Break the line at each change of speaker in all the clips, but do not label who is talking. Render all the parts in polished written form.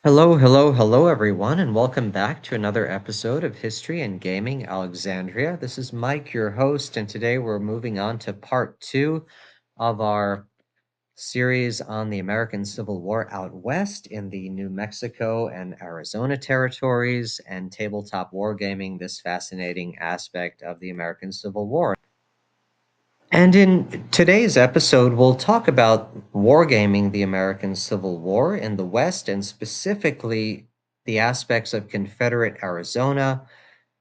Hello, hello, hello, everyone, and welcome back to another episode of History and Gaming Alexandria. This is Mike, your host, and today we're moving on to part two of our series on the American Civil War out west in the New Mexico and Arizona territories and tabletop wargaming, this fascinating aspect of the American Civil War. And in today's episode, we'll talk about wargaming the American Civil War in the West and specifically the aspects of Confederate Arizona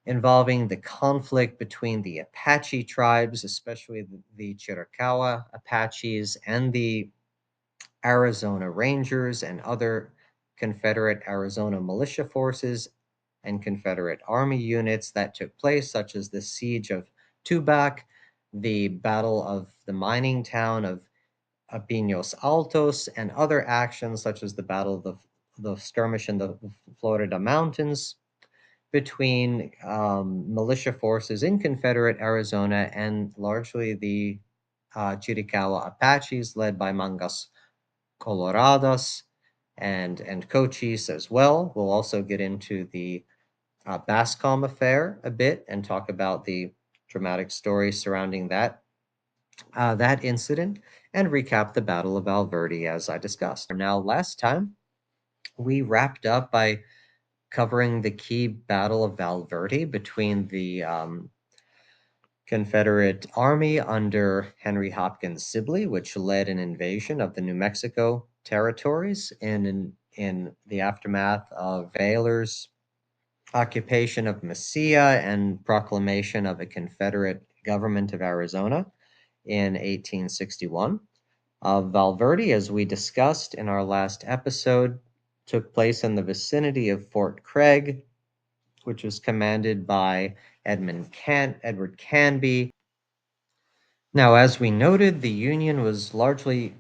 involving the conflict between the Apache tribes, especially the Chiricahua Apaches, and the Arizona Rangers and other Confederate Arizona militia forces and Confederate Army units that took place, such as the Siege of Tubac, the Battle of the mining town of Pinos Altos, and other actions such as the Battle of the skirmish in the Florida mountains between militia forces in Confederate Arizona and largely the Chiricahua Apaches led by Mangas Colorados and Cochise as well. We'll also get into the Bascom affair a bit and talk about the dramatic story surrounding that incident and recap the Battle of Valverde as I discussed. Now, last time we wrapped up by covering the key Battle of Valverde between the Confederate Army under Henry Hopkins Sibley, which led an invasion of the New Mexico territories in the aftermath of Baylor's occupation of Mesilla and proclamation of a Confederate government of Arizona in 1861. Valverde, as we discussed in our last episode, took place in the vicinity of Fort Craig, which was commanded by Edward Canby. Now, as we noted, the Union was largely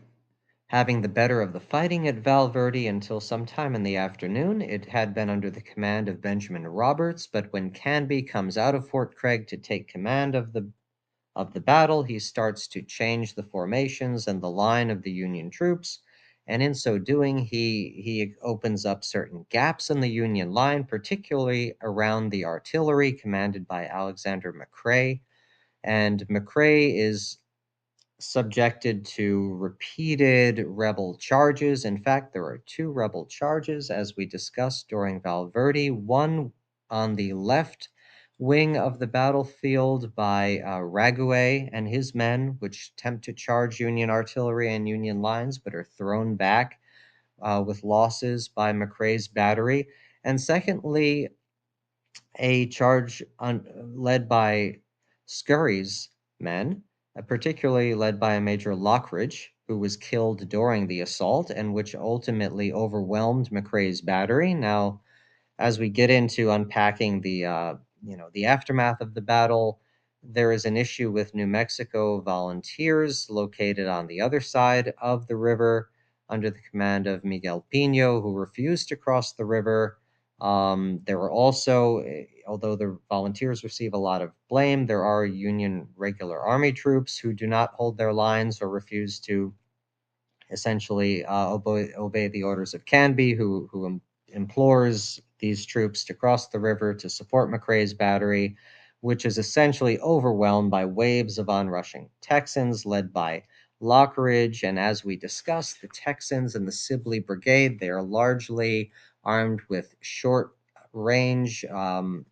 having the better of the fighting at Valverde until sometime in the afternoon. It had been under the command of Benjamin Roberts, but when Canby comes out of Fort Craig to take command of the battle, he starts to change the formations and the line of the Union troops, and in so doing, he opens up certain gaps in the Union line, particularly around the artillery commanded by Alexander McCrae. And McCrae is subjected to repeated rebel charges. In fact, there are two rebel charges, as we discussed during Valverde, one on the left wing of the battlefield by Raguet and his men, which attempt to charge Union artillery and Union lines, but are thrown back with losses by McCrae's battery. And secondly, a charge led by Scurry's men, particularly led by a Major Lockridge, who was killed during the assault, and which ultimately overwhelmed McCrae's battery. Now, as we get into unpacking the aftermath of the battle, there is an issue with New Mexico volunteers located on the other side of the river under the command of Miguel Pino, who refused to cross the river. There were also, although the volunteers receive a lot of blame, there are Union regular Army troops who do not hold their lines or refuse to essentially obey the orders of Canby, who implores these troops to cross the river to support McCrae's battery, which is essentially overwhelmed by waves of onrushing Texans led by Lockridge. And as we discussed, the Texans and the Sibley Brigade, they are largely armed with short range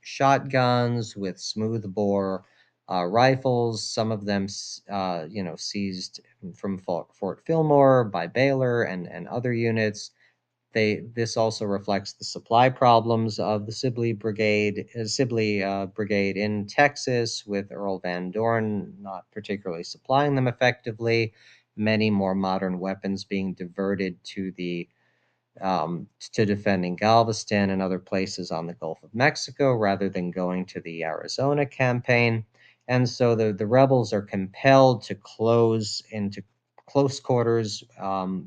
shotguns with smooth bore rifles, some of them, seized from Fort Fillmore by Baylor and other units. This also reflects the supply problems of the Sibley Brigade in Texas, with Earl Van Dorn not particularly supplying them effectively. Many more modern weapons being diverted to defending Galveston and other places on the Gulf of Mexico rather than going to the Arizona campaign. And so the rebels are compelled to close into close quarters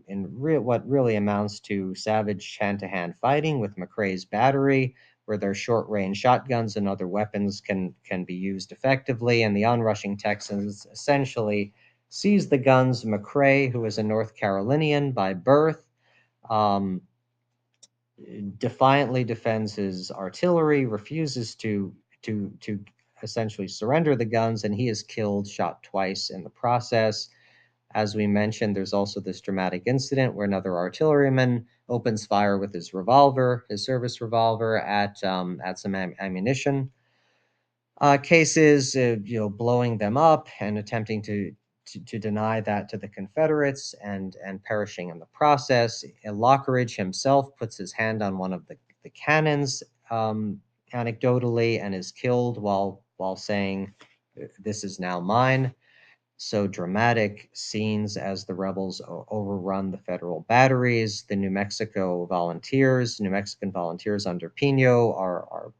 in what really amounts to savage hand-to-hand fighting with McCrae's battery, where their short-range shotguns and other weapons can be used effectively. And the onrushing Texans essentially seize the guns. McCrae, who is a North Carolinian by birth, um, defiantly defends his artillery, refuses to essentially surrender the guns, and he is killed, shot twice in the process. As we mentioned, there's also this dramatic incident where another artilleryman opens fire with his revolver, his service revolver, at some ammunition cases, blowing them up and attempting to deny that to the Confederates and perishing in the process. Lockridge himself puts his hand on one of the cannons, anecdotally, and is killed while saying, "This is now mine." So dramatic scenes as the rebels overrun the federal batteries. The New Mexican volunteers under Pino are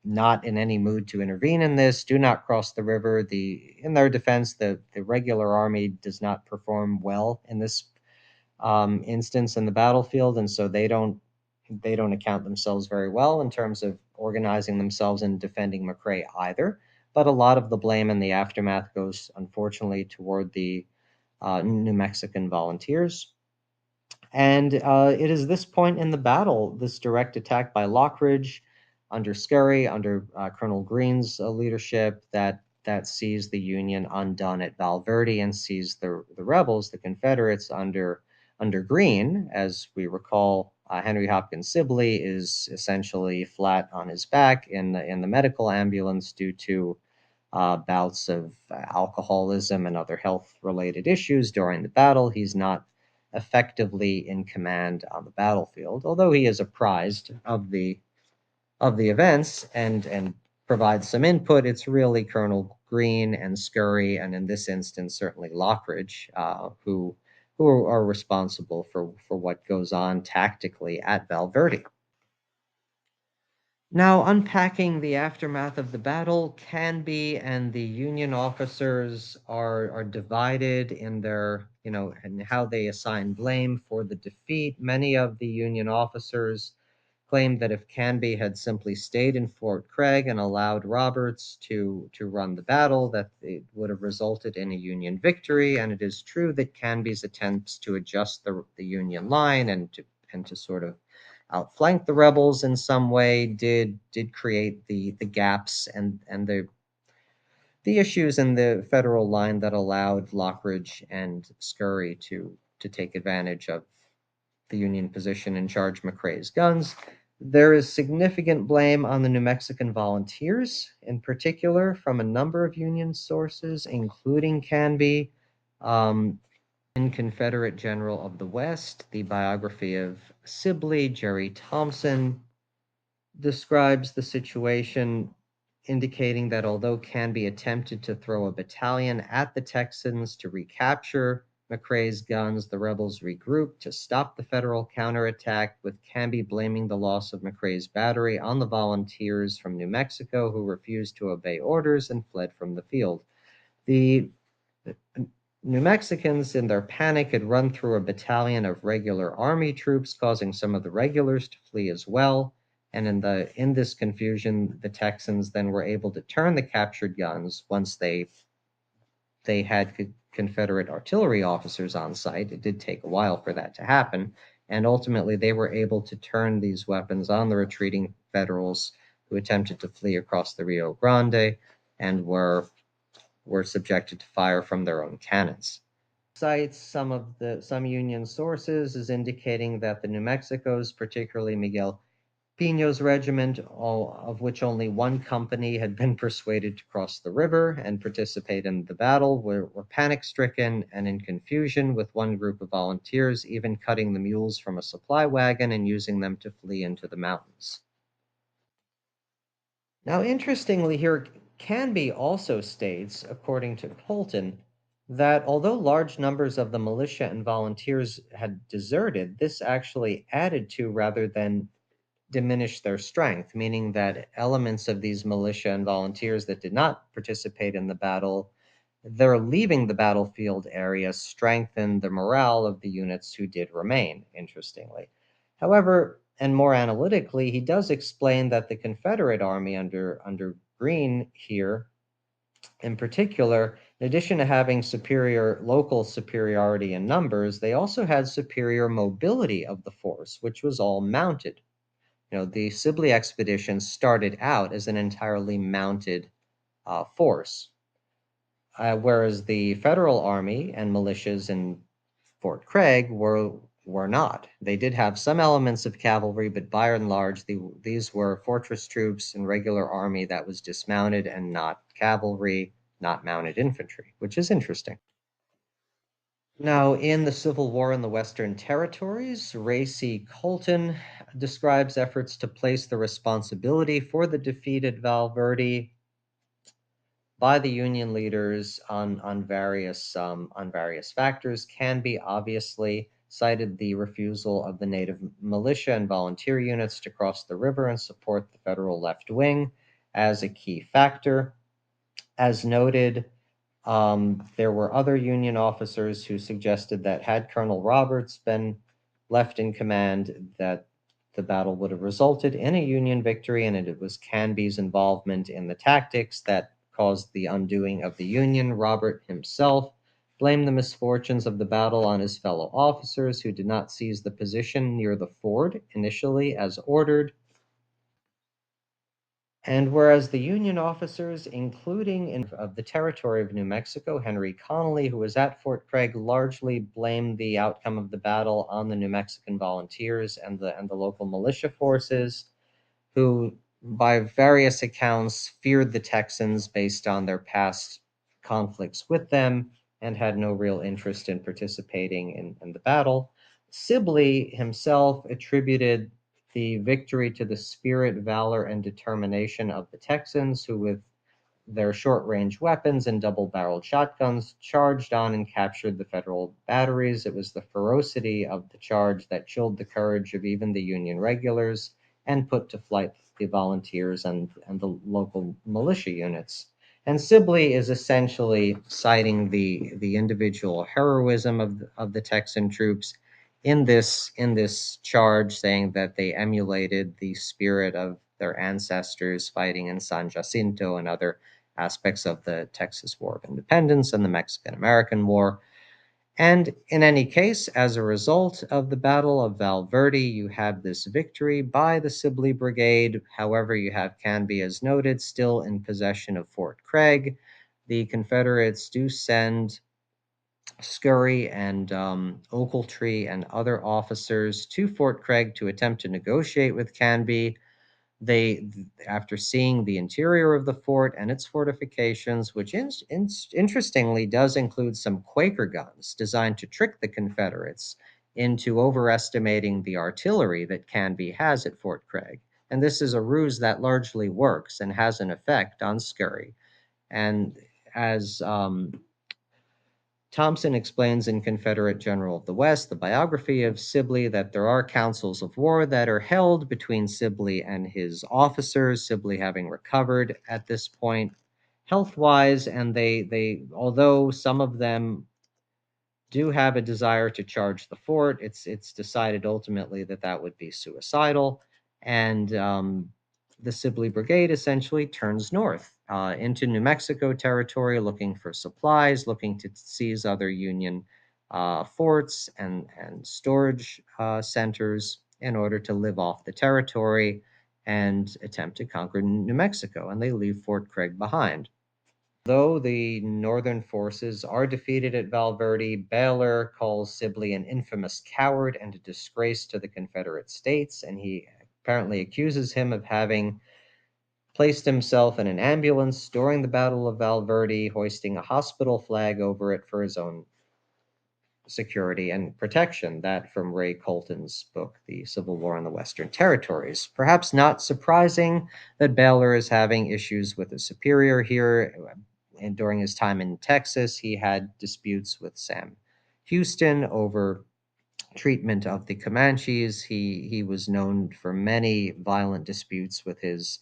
not in any mood to intervene in this. Do not cross the river. In their defense, the regular army does not perform well in this instance in the battlefield, and so they don't account themselves very well in terms of organizing themselves and defending McRae either. But a lot of the blame in the aftermath goes, unfortunately, toward the New Mexican volunteers. And it is this point in the battle, this direct attack by Lockridge under Scurry, under Colonel Greene's leadership, that sees the Union undone at Valverde and sees the rebels, the Confederates, under Greene. As we recall, Henry Hopkins Sibley is essentially flat on his back in the medical ambulance due to bouts of alcoholism and other health-related issues during the battle. He's not effectively in command on the battlefield, although he is apprised of the events and provides some input. It's really Colonel Greene and Scurry, and in this instance, certainly Lockridge, who are responsible for what goes on tactically at Valverde. Now, unpacking the aftermath of the battle, Canby and the Union officers are divided in their, and how they assign blame for the defeat. Many of the Union officers claimed that if Canby had simply stayed in Fort Craig and allowed Roberts to run the battle, that it would have resulted in a Union victory. And it is true that Canby's attempts to adjust the Union line and to sort of outflank the rebels in some way did create the gaps and the issues in the federal line that allowed Lockridge and Scurry to take advantage of the Union position and charge McRae's guns. There is significant blame on the New Mexican volunteers, in particular, from a number of Union sources, including Canby. In Confederate General of the West, the biography of Sibley, Jerry Thompson, describes the situation, indicating that although Canby attempted to throw a battalion at the Texans to recapture McRae's guns, the rebels regrouped to stop the Federal counterattack, with Canby blaming the loss of McRae's battery on the volunteers from New Mexico who refused to obey orders and fled from the field. The New Mexicans, in their panic, had run through a battalion of regular army troops, causing some of the regulars to flee as well. And in this confusion, the Texans then were able to turn the captured guns once they had Confederate artillery officers on site. It did take a while for that to happen, and ultimately they were able to turn these weapons on the retreating Federals who attempted to flee across the Rio Grande and were subjected to fire from their own cannons. Cites some Union sources as indicating that the New Mexicos, particularly Miguel Pino's regiment, all of which only one company had been persuaded to cross the river and participate in the battle, were panic-stricken and in confusion, with one group of volunteers even cutting the mules from a supply wagon and using them to flee into the mountains. Now, interestingly, here Canby also states, according to Polton, that although large numbers of the militia and volunteers had deserted, this actually added to rather than diminish their strength, meaning that elements of these militia and volunteers that did not participate in the battle, their leaving the battlefield area strengthened the morale of the units who did remain, interestingly. However, and more analytically, he does explain that the Confederate Army under Greene here, in particular, in addition to having local superiority in numbers, they also had superior mobility of the force, which was all mounted. The Sibley expedition started out as an entirely mounted force, whereas the Federal Army and militias in Fort Craig were not. They did have some elements of cavalry, but by and large, these were fortress troops and regular army that was dismounted and not cavalry, not mounted infantry, which is interesting. Now, in the Civil War in the Western Territories, Ray C. Colton describes efforts to place the responsibility for the defeat at Valverde by the Union leaders on various factors. Canby obviously cited the refusal of the native militia and volunteer units to cross the river and support the federal left wing as a key factor. As noted, there were other Union officers who suggested that had Colonel Roberts been left in command, that the battle would have resulted in a Union victory, and it was Canby's involvement in the tactics that caused the undoing of the Union. Robert himself blamed the misfortunes of the battle on his fellow officers who did not seize the position near the ford initially as ordered. And whereas the Union officers, including of the territory of New Mexico, Henry Connolly, who was at Fort Craig, largely blamed the outcome of the battle on the New Mexican volunteers and the local militia forces, who, by various accounts, feared the Texans based on their past conflicts with them and had no real interest in participating in the battle. Sibley himself attributed the victory to the spirit, valor, and determination of the Texans, who, with their short-range weapons and double-barreled shotguns, charged on and captured the Federal batteries. It was the ferocity of the charge that chilled the courage of even the Union regulars and put to flight the volunteers and the local militia units. And Sibley is essentially citing the individual heroism of the Texan troops in this charge, saying that they emulated the spirit of their ancestors fighting in San Jacinto and other aspects of the Texas War of Independence and the Mexican American War. And in any case, as a result of the Battle of Valverde, you have this victory by the Sibley Brigade. However, you have Canby, as noted, still in possession of Fort Craig. The Confederates do send Scurry and Ochiltree and other officers to Fort Craig to attempt to negotiate with Canby. They, after seeing the interior of the fort and its fortifications, which interestingly does include some Quaker guns designed to trick the Confederates into overestimating the artillery that Canby has at Fort Craig. And this is a ruse that largely works and has an effect on Scurry. And as Thompson explains in Confederate General of the West, the biography of Sibley, that there are councils of war that are held between Sibley and his officers, Sibley having recovered at this point health-wise, and although some of them do have a desire to charge the fort, it's decided ultimately that that would be suicidal, and the Sibley Brigade essentially turns north into New Mexico territory, looking for supplies, looking to seize other Union forts and storage centers in order to live off the territory and attempt to conquer New Mexico. And they leave Fort Craig behind. Though the Northern forces are defeated at Valverde, Baylor calls Sibley an infamous coward and a disgrace to the Confederate States, and he apparently accuses him of having placed himself in an ambulance during the Battle of Valverde, hoisting a hospital flag over it for his own security and protection. That from Ray Colton's book, The Civil War in the Western Territories. Perhaps not surprising that Baylor is having issues with a superior here. And during his time in Texas, he had disputes with Sam Houston over treatment of the Comanches. He was known for many violent disputes with his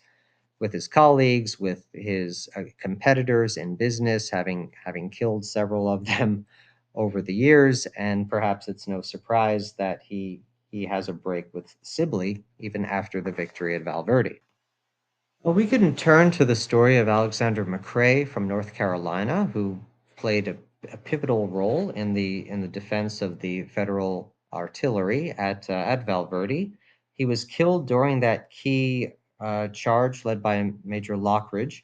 colleagues, with his competitors in business, having killed several of them over the years, and perhaps it's no surprise that he has a break with Sibley even after the victory at Valverde. Well, we can turn to the story of Alexander McCrae from North Carolina, who played a pivotal role in the defense of the Federal artillery at Valverde. He was killed during that key charge led by Major Lockridge,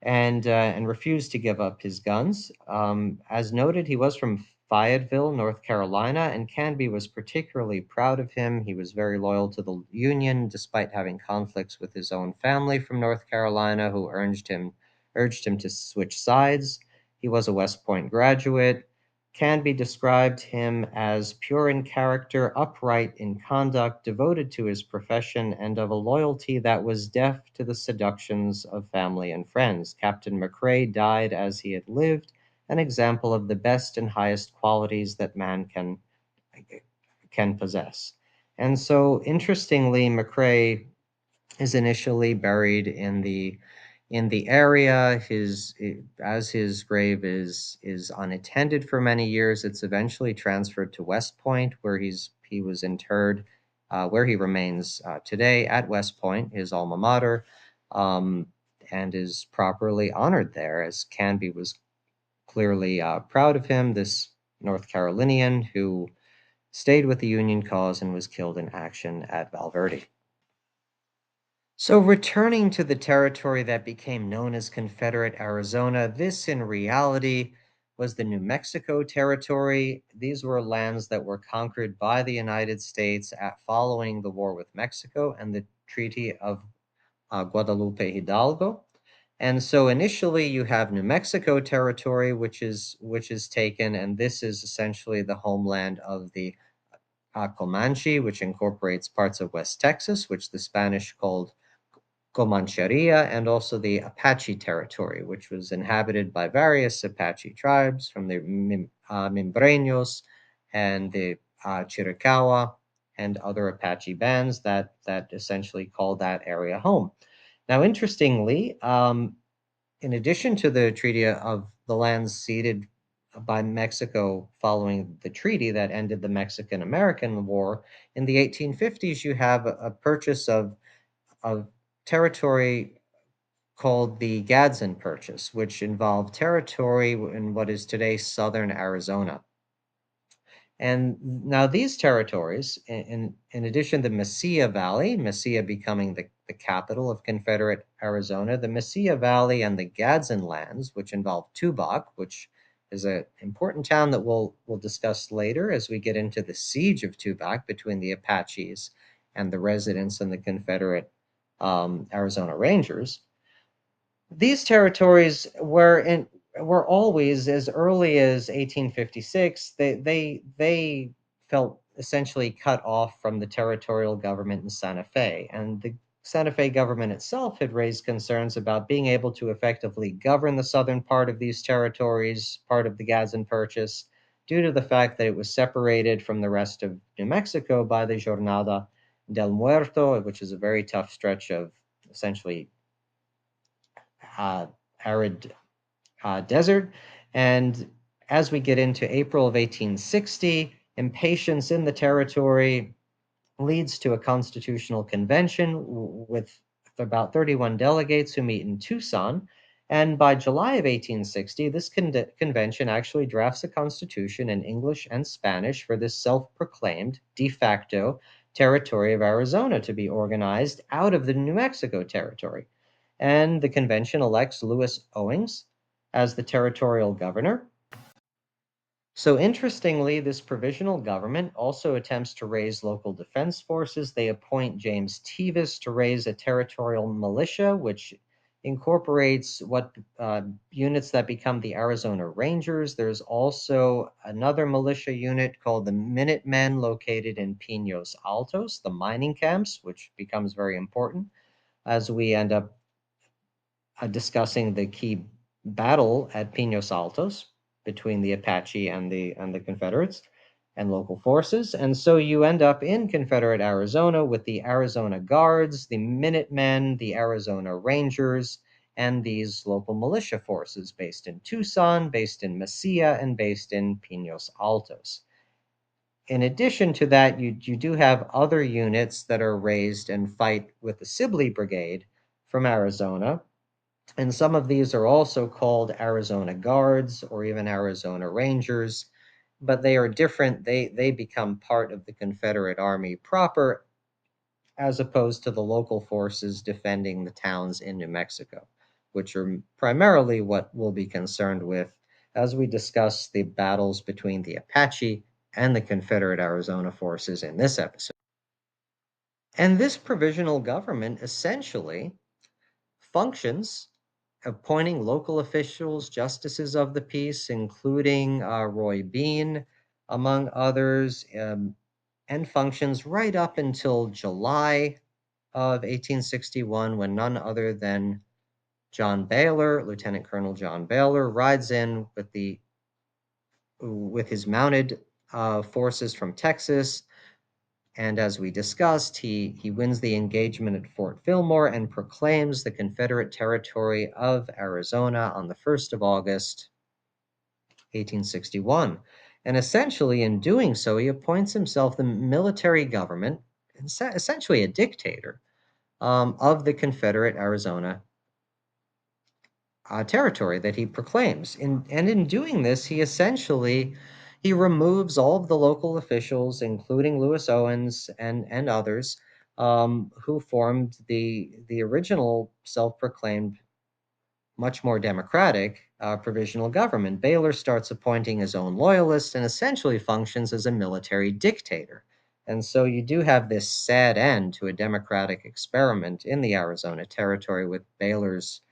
and refused to give up his guns. As noted, he was from Fayetteville, North Carolina, and Canby was particularly proud of him. He was very loyal to the Union, despite having conflicts with his own family from North Carolina, who urged him to switch sides. He was a West Point graduate. Canby described him as pure in character, upright in conduct, devoted to his profession, and of a loyalty that was deaf to the seductions of family and friends. Captain McCrae died as he had lived, an example of the best and highest qualities that man can possess. And so, interestingly, McCrae is initially buried in the area. As his grave is unattended for many years, it's eventually transferred to West Point, where he was interred, where he remains today at West Point, his alma mater, um, and is properly honored there, as Canby was clearly proud of him, this North Carolinian who stayed with the Union cause and was killed in action at Valverde. So, returning to the territory that became known as Confederate Arizona, this in reality was the New Mexico Territory. These were lands that were conquered by the United States following the war with Mexico and the Treaty of Guadalupe Hidalgo. And so initially you have New Mexico Territory, which is taken, and this is essentially the homeland of the Comanche, which incorporates parts of West Texas, which the Spanish called Comancheria, and also the Apache territory, which was inhabited by various Apache tribes from the Mimbreños and the Chiricahua and other Apache bands that essentially called that area home. Now, interestingly, in addition to the treaty of the lands ceded by Mexico following the treaty that ended the Mexican-American War, in the 1850s, you have a purchase of territory called the Gadsden Purchase, which involved territory in what is today southern Arizona. And now these territories, in addition to the Mesilla Valley, Mesilla becoming the capital of Confederate Arizona, the Mesilla Valley and the Gadsden lands, which involve Tubac, which is an important town that we'll discuss later as we get into the Siege of Tubac between the Apaches and the residents and the Confederate Arizona Rangers. These territories were always, as early as 1856, they felt essentially cut off from the territorial government in Santa Fe, and the Santa Fe government itself had raised concerns about being able to effectively govern the southern part of these territories, part of the Gadsden Purchase, due to the fact that it was separated from the rest of New Mexico by the Jornada del Muerto, which is a very tough stretch of essentially uh, arid desert. And as we get into April of 1860, impatience in the territory leads to a constitutional convention with about 31 delegates who meet in Tucson. And by July of 1860, this convention actually drafts a constitution in English and Spanish for this self proclaimed de facto territory of Arizona to be organized out of the New Mexico Territory. And the convention elects Lewis Owings as the territorial governor. So interestingly, this provisional government also attempts to raise local defense forces. They appoint James Tevis to raise a territorial militia, which incorporates what units that become the Arizona Rangers. There's also another militia unit called the Minutemen located in Pinos Altos, the mining camps, which becomes very important as we end up discussing the key battle at Pinos Altos between the Apache and the Confederates and local forces. And so you end up in Confederate Arizona with the Arizona Guards, the Minutemen, the Arizona Rangers, and these local militia forces based in Tucson, based in Mesilla, and based in Pinos Altos. In addition to that, you do have other units that are raised and fight with the Sibley Brigade from Arizona, and some of these are also called Arizona Guards or even Arizona Rangers, but they are different. They become part of the Confederate Army proper as opposed to the local forces defending the towns in New Mexico, which are primarily what we'll be concerned with as we discuss the battles between the Apache and the Confederate Arizona forces in this episode. And this provisional government essentially functions appointing local officials, justices of the peace, including Roy Bean, among others, and functions right up until July of 1861, when none other than John Baylor, Lieutenant Colonel John Baylor, rides in with his mounted forces from Texas. And as we discussed, he wins the engagement at Fort Fillmore and proclaims the Confederate Territory of Arizona on the 1st of August, 1861. And essentially, in doing so, he appoints himself the military government, essentially a dictator, of the Confederate Arizona territory that he proclaims. And in doing this, he removes all of the local officials, including Lewis Owens and others, who formed the original self-proclaimed, much more democratic provisional government. Baylor starts appointing his own loyalists and essentially functions as a military dictator. And so you do have this sad end to a democratic experiment in the Arizona Territory with Baylor's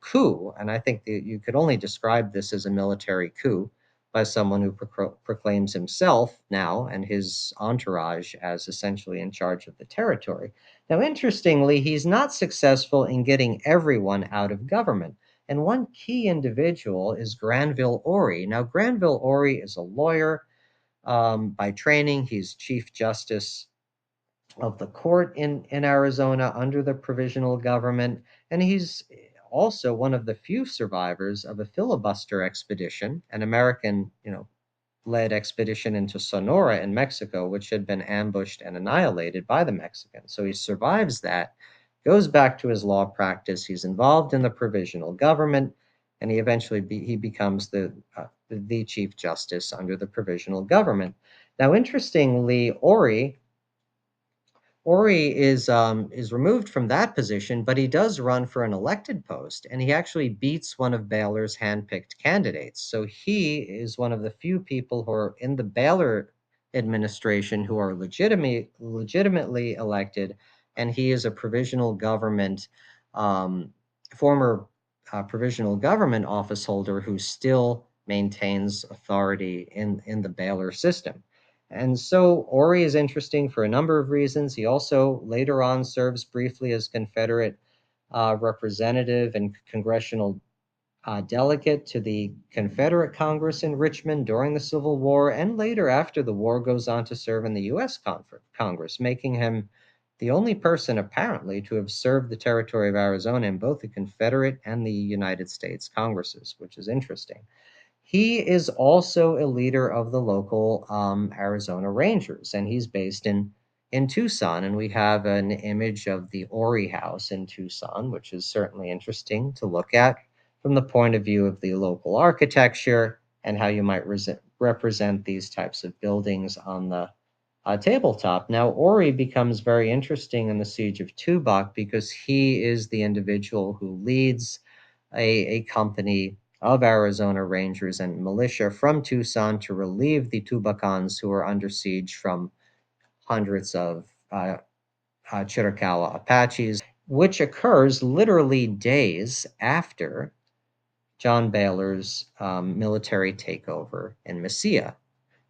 coup. And I think that you could only describe this as a military coup by someone who proclaims himself now and his entourage as essentially in charge of the territory. Now, interestingly, he's not successful in getting everyone out of government. And one key individual is Granville Orry. Now, Granville Orry is a lawyer by training. He's Chief Justice of the court in Arizona under the provisional government. And he's also one of the few survivors of a filibuster expedition, an American, led expedition into Sonora in Mexico, which had been ambushed and annihilated by the Mexicans. So he survives that, goes back to his law practice. He's involved in the provisional government, and he eventually he becomes the chief justice under the provisional government. Now, interestingly, Ori is removed from that position, but he does run for an elected post, and he actually beats one of Baylor's handpicked candidates. So he is one of the few people who are in the Baylor administration who are legitimately elected, and he is a provisional government, former provisional government office holder who still maintains authority in the Baylor system. And so Ori is interesting for a number of reasons. He also later on serves briefly as Confederate representative and congressional delegate to the Confederate Congress in Richmond during the Civil War, and later after the war goes on to serve in the U.S. Congress, making him the only person apparently to have served the territory of Arizona in both the Confederate and the United States Congresses, which is interesting. He is also a leader of the local Arizona Rangers, and he's based in Tucson. And we have an image of the Ori House in Tucson, which is certainly interesting to look at from the point of view of the local architecture and how you might represent these types of buildings on the tabletop. Now, Ori becomes very interesting in the Siege of Tubac because he is the individual who leads a company of Arizona Rangers and militia from Tucson to relieve the Tubacans who are under siege from hundreds of Chiricahua Apaches, which occurs literally days after John Baylor's military takeover in Mesilla.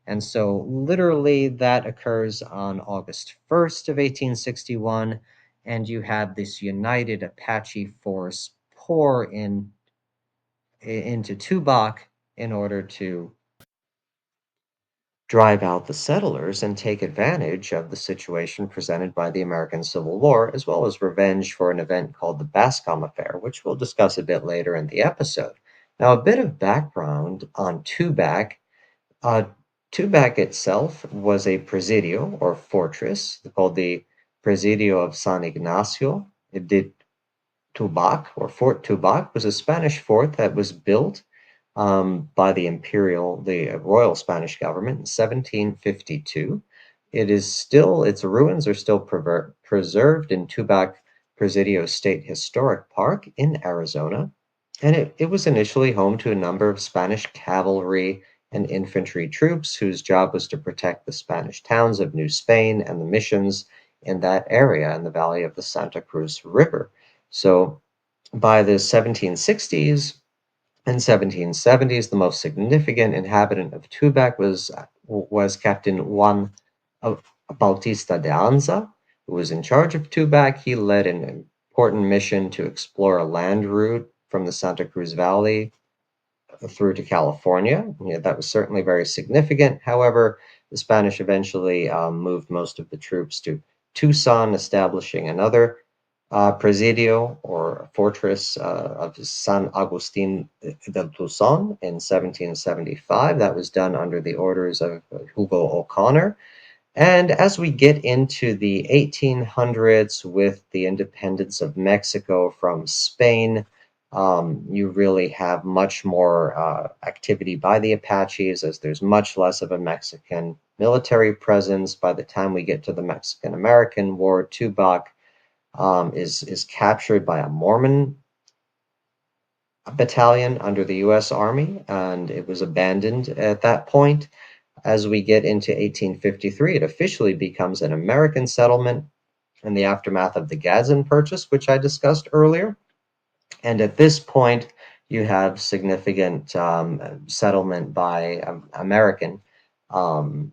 And so literally that occurs on August 1st of 1861, and you have this united Apache force pour into Tubac in order to drive out the settlers and take advantage of the situation presented by the American Civil War, as well as revenge for an event called the Bascom Affair, which we'll discuss a bit later in the episode. Now, a bit of background on Tubac. Uh, Tubac itself was a presidio or fortress called the Presidio of San Ignacio de Tubac, or Fort Tubac, was a Spanish fort that was built by the Royal Spanish government in 1752. Its ruins are still preserved in Tubac Presidio State Historic Park in Arizona, and it was initially home to a number of Spanish cavalry and infantry troops whose job was to protect the Spanish towns of New Spain and the missions in that area in the valley of the Santa Cruz River. So by the 1760s and 1770s, the most significant inhabitant of Tubac was Captain Juan Bautista de Anza, who was in charge of Tubac. He led an important mission to explore a land route from the Santa Cruz Valley through to California. Yeah, that was certainly very significant. However, the Spanish eventually moved most of the troops to Tucson, establishing another Presidio or fortress of San Agustin del Tucson in 1775. That was done under the orders of Hugo O'Connor. And as we get into the 1800s with the independence of Mexico from Spain, you really have much more activity by the Apaches as there's much less of a Mexican military presence. By the time we get to the Mexican-American War, Tubac is captured by a Mormon battalion under the U.S. Army, and it was abandoned at that point. As we get into 1853, it officially becomes an American settlement in the aftermath of the Gadsden Purchase, which I discussed earlier. And at this point, you have significant settlement by American um,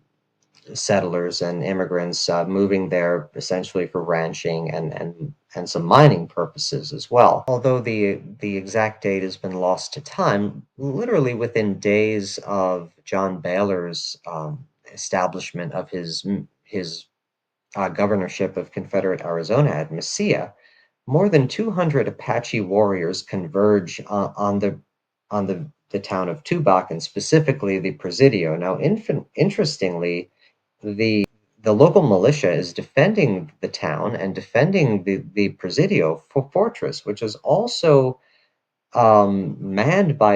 settlers and immigrants moving there essentially for ranching and some mining purposes as well. Although the exact date has been lost to time, literally within days of John Baylor's establishment of his governorship of Confederate Arizona at Mesilla, more than 200 Apache warriors converge on the town of Tubac and specifically the Presidio. Now, interestingly, the the local militia is defending the town and defending the Presidio fortress, which is also manned by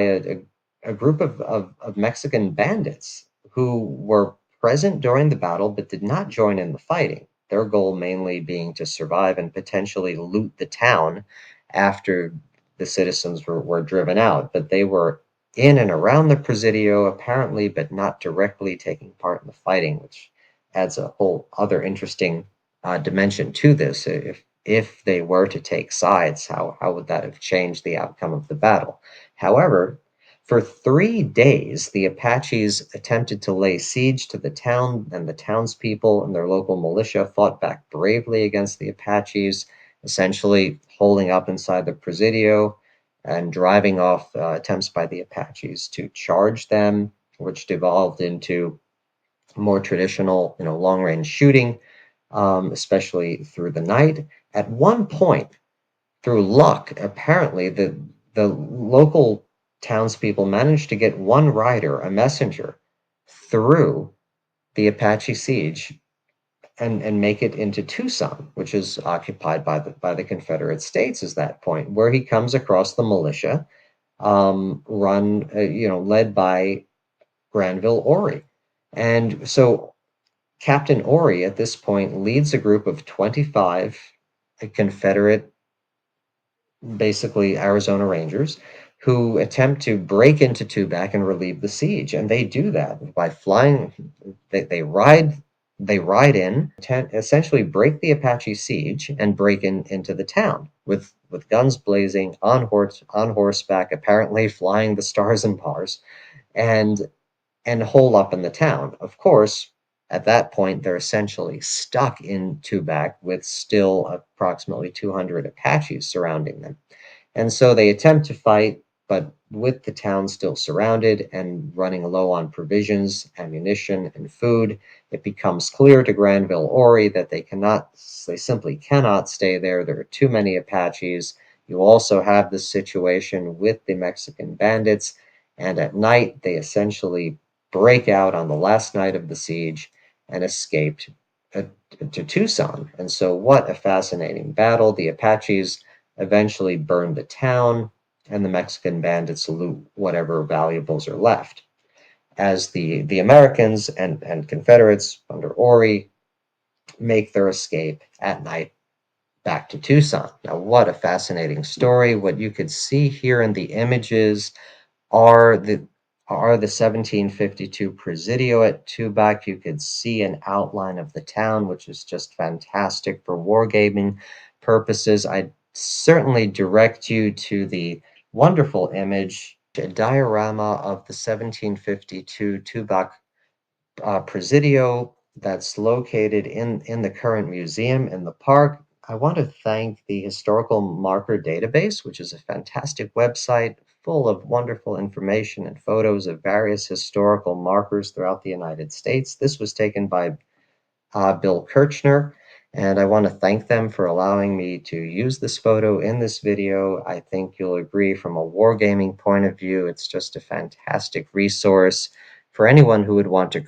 a group of Mexican bandits who were present during the battle but did not join in the fighting. Their goal mainly being to survive and potentially loot the town after the citizens were driven out. But they were in and around the Presidio, apparently, but not directly taking part in the fighting, which adds a whole other interesting dimension to this. If they were to take sides, how would that have changed the outcome of the battle? However, for 3 days, the Apaches attempted to lay siege to the town, and the townspeople and their local militia fought back bravely against the Apaches, essentially holding up inside the Presidio and driving off attempts by the Apaches to charge them, which devolved into more traditional, long-range shooting, especially through the night. At one point, through luck, apparently the local townspeople managed to get one rider, a messenger, through the Apache siege and make it into Tucson, which is occupied by the Confederate States at that point, where he comes across the militia, led by Granville Ory. And so Captain Ory at this point leads a group of 25 Confederate, basically Arizona Rangers, who attempt to break into Tubac and relieve the siege. And they do that by flying. They ride in, essentially break the Apache siege and break into the town with guns blazing, on horseback, apparently flying the stars and bars, and hole up in the town. Of course, at that point, they're essentially stuck in Tubac with still approximately 200 Apaches surrounding them. And so they attempt to fight, but with the town still surrounded and running low on provisions, ammunition, and food, it becomes clear to Granville Ory that they simply cannot stay there. There are too many Apaches. You also have the situation with the Mexican bandits, and at night they essentially break out on the last night of the siege and escaped uh, to Tucson. And so, what a fascinating battle. The Apaches eventually burn the town, and the Mexican bandits loot whatever valuables are left. As the Americans and Confederates under Ory make their escape at night back to Tucson. Now, what a fascinating story. What you could see here in the images are the 1752 Presidio at Tubac. You could see an outline of the town, which is just fantastic for wargaming purposes. I certainly direct you to the wonderful image, a diorama of the 1752 Tubac Presidio that's located in the current museum in the park. I want to thank the Historical Marker Database, which is a fantastic website full of wonderful information and photos of various historical markers throughout the United States. This was taken by Bill Kirchner, and I want to thank them for allowing me to use this photo in this video. I think you'll agree from a wargaming point of view, it's just a fantastic resource for anyone who would want to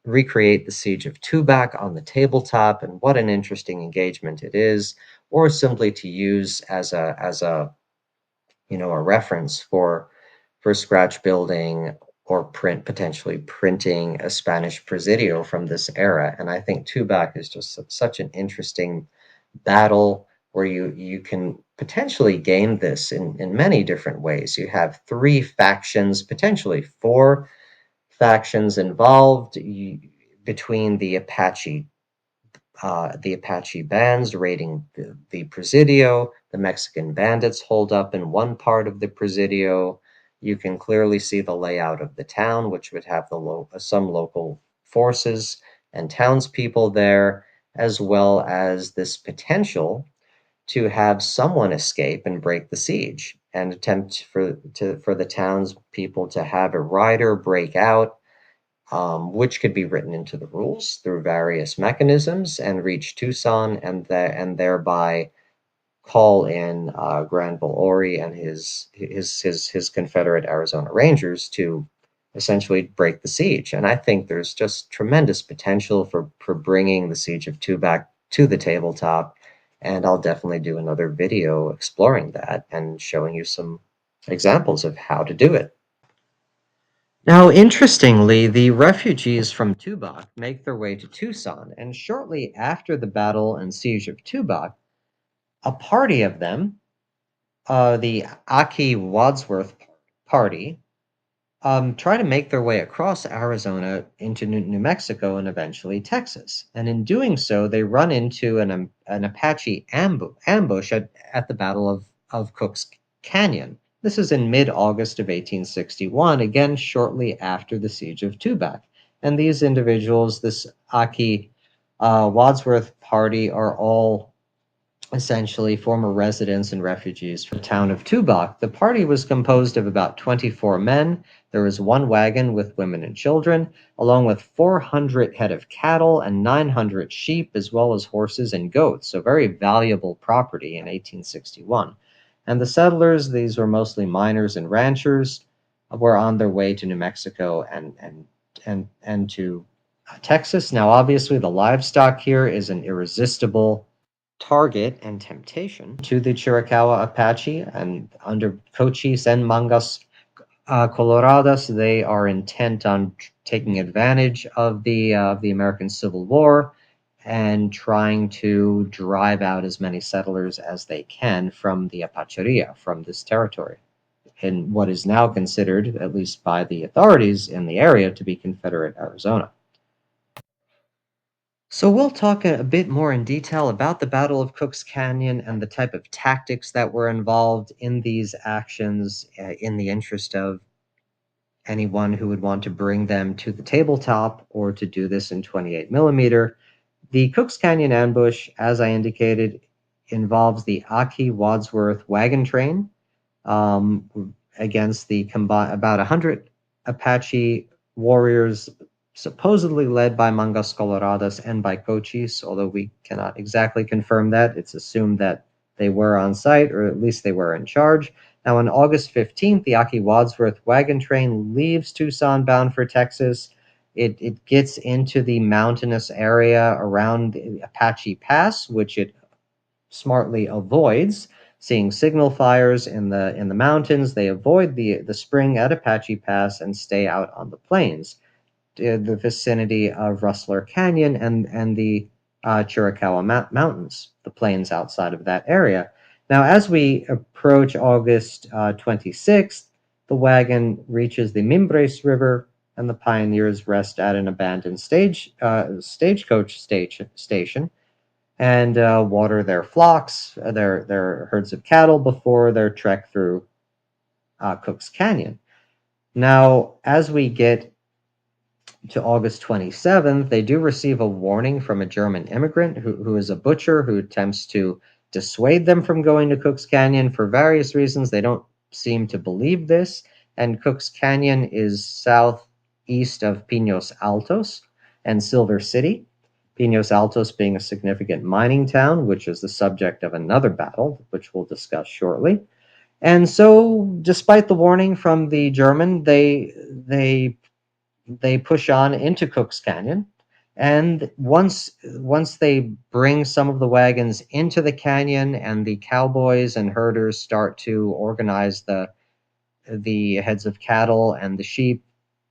recreate the Siege of Tubac on the tabletop, and what an interesting engagement it is, or simply to use as a a reference for scratch building or potentially printing a Spanish Presidio from this era. And I think Tubac is just such an interesting battle where you can potentially game this in many different ways. You have three factions, potentially four factions involved between the Apache bands raiding the Presidio. The Mexican bandits hold up in one part of the Presidio. You can clearly see the layout of the town, which would have some local forces and townspeople there, as well as this potential to have someone escape and break the siege and attempt for the townspeople to have a rider break out, which could be written into the rules through various mechanisms and reach Tucson and thereby call in Granville Ori and his Confederate Arizona Rangers to essentially break the siege. And I think there's just tremendous potential for bringing the Siege of Tubac to the tabletop. And I'll definitely do another video exploring that and showing you some examples of how to do it. Now, interestingly, the refugees from Tubac make their way to Tucson, and shortly after the battle and siege of Tubac, a party of them, the Aki Wadsworth Party, try to make their way across Arizona into New Mexico and eventually Texas. And in doing so, they run into an Apache ambush at the Battle of Cooke's Canyon. This is in mid-August of 1861, again shortly after the Siege of Tubac. And these individuals, this Aki Wadsworth party, are all essentially former residents and refugees from the town of Tubac. The party was composed of about 24 men. There was one wagon with women and children, along with 400 head of cattle and 900 sheep, as well as horses and goats, so very valuable property in 1861. And the settlers, these were mostly miners and ranchers, were on their way to New Mexico and to Texas. Now, obviously, the livestock here is an irresistible target and temptation to the Chiricahua Apache, and under Cochise and Mangas Coloradas, they are intent on taking advantage of the American Civil War and trying to drive out as many settlers as they can from the Apacheria, from this territory, in what is now considered, at least by the authorities in the area, to be Confederate Arizona. So we'll talk a bit more in detail about the Battle of Cooke's Canyon and the type of tactics that were involved in these actions, in the interest of anyone who would want to bring them to the tabletop or to do this in 28 millimeter. The Cooke's Canyon ambush, as I indicated, involves the Aki Wadsworth wagon train, against about 100 Apache warriors, supposedly led by Mangas Coloradas and by Cochise, although we cannot exactly confirm that. It's assumed that they were on site, or at least they were in charge. Now, on August 15th, the Aki Wadsworth wagon train leaves Tucson bound for Texas. It gets into the mountainous area around the Apache Pass, which it smartly avoids. Seeing signal fires in the mountains, they avoid the spring at Apache Pass and stay out on the plains. the vicinity of Rustler Canyon and the Chiricahua Mountains, the plains outside of that area. Now, as we approach August 26th, the wagon reaches the Mimbres River, and the pioneers rest at an abandoned stagecoach station and water their flocks, their herds of cattle before their trek through Cooke's Canyon. Now, as we get to August 27th, they do receive a warning from a German immigrant who is a butcher who attempts to dissuade them from going to Cooke's Canyon for various reasons. They don't seem to believe this, and Cooke's Canyon is southeast of Pinos Altos and Silver City. Pinos Altos being a significant mining town, which is the subject of another battle, which we'll discuss shortly. And so, despite the warning from the German, they push on into Cooke's Canyon, and once they bring some of the wagons into the canyon, and the cowboys and herders start to organize the heads of cattle and the sheep,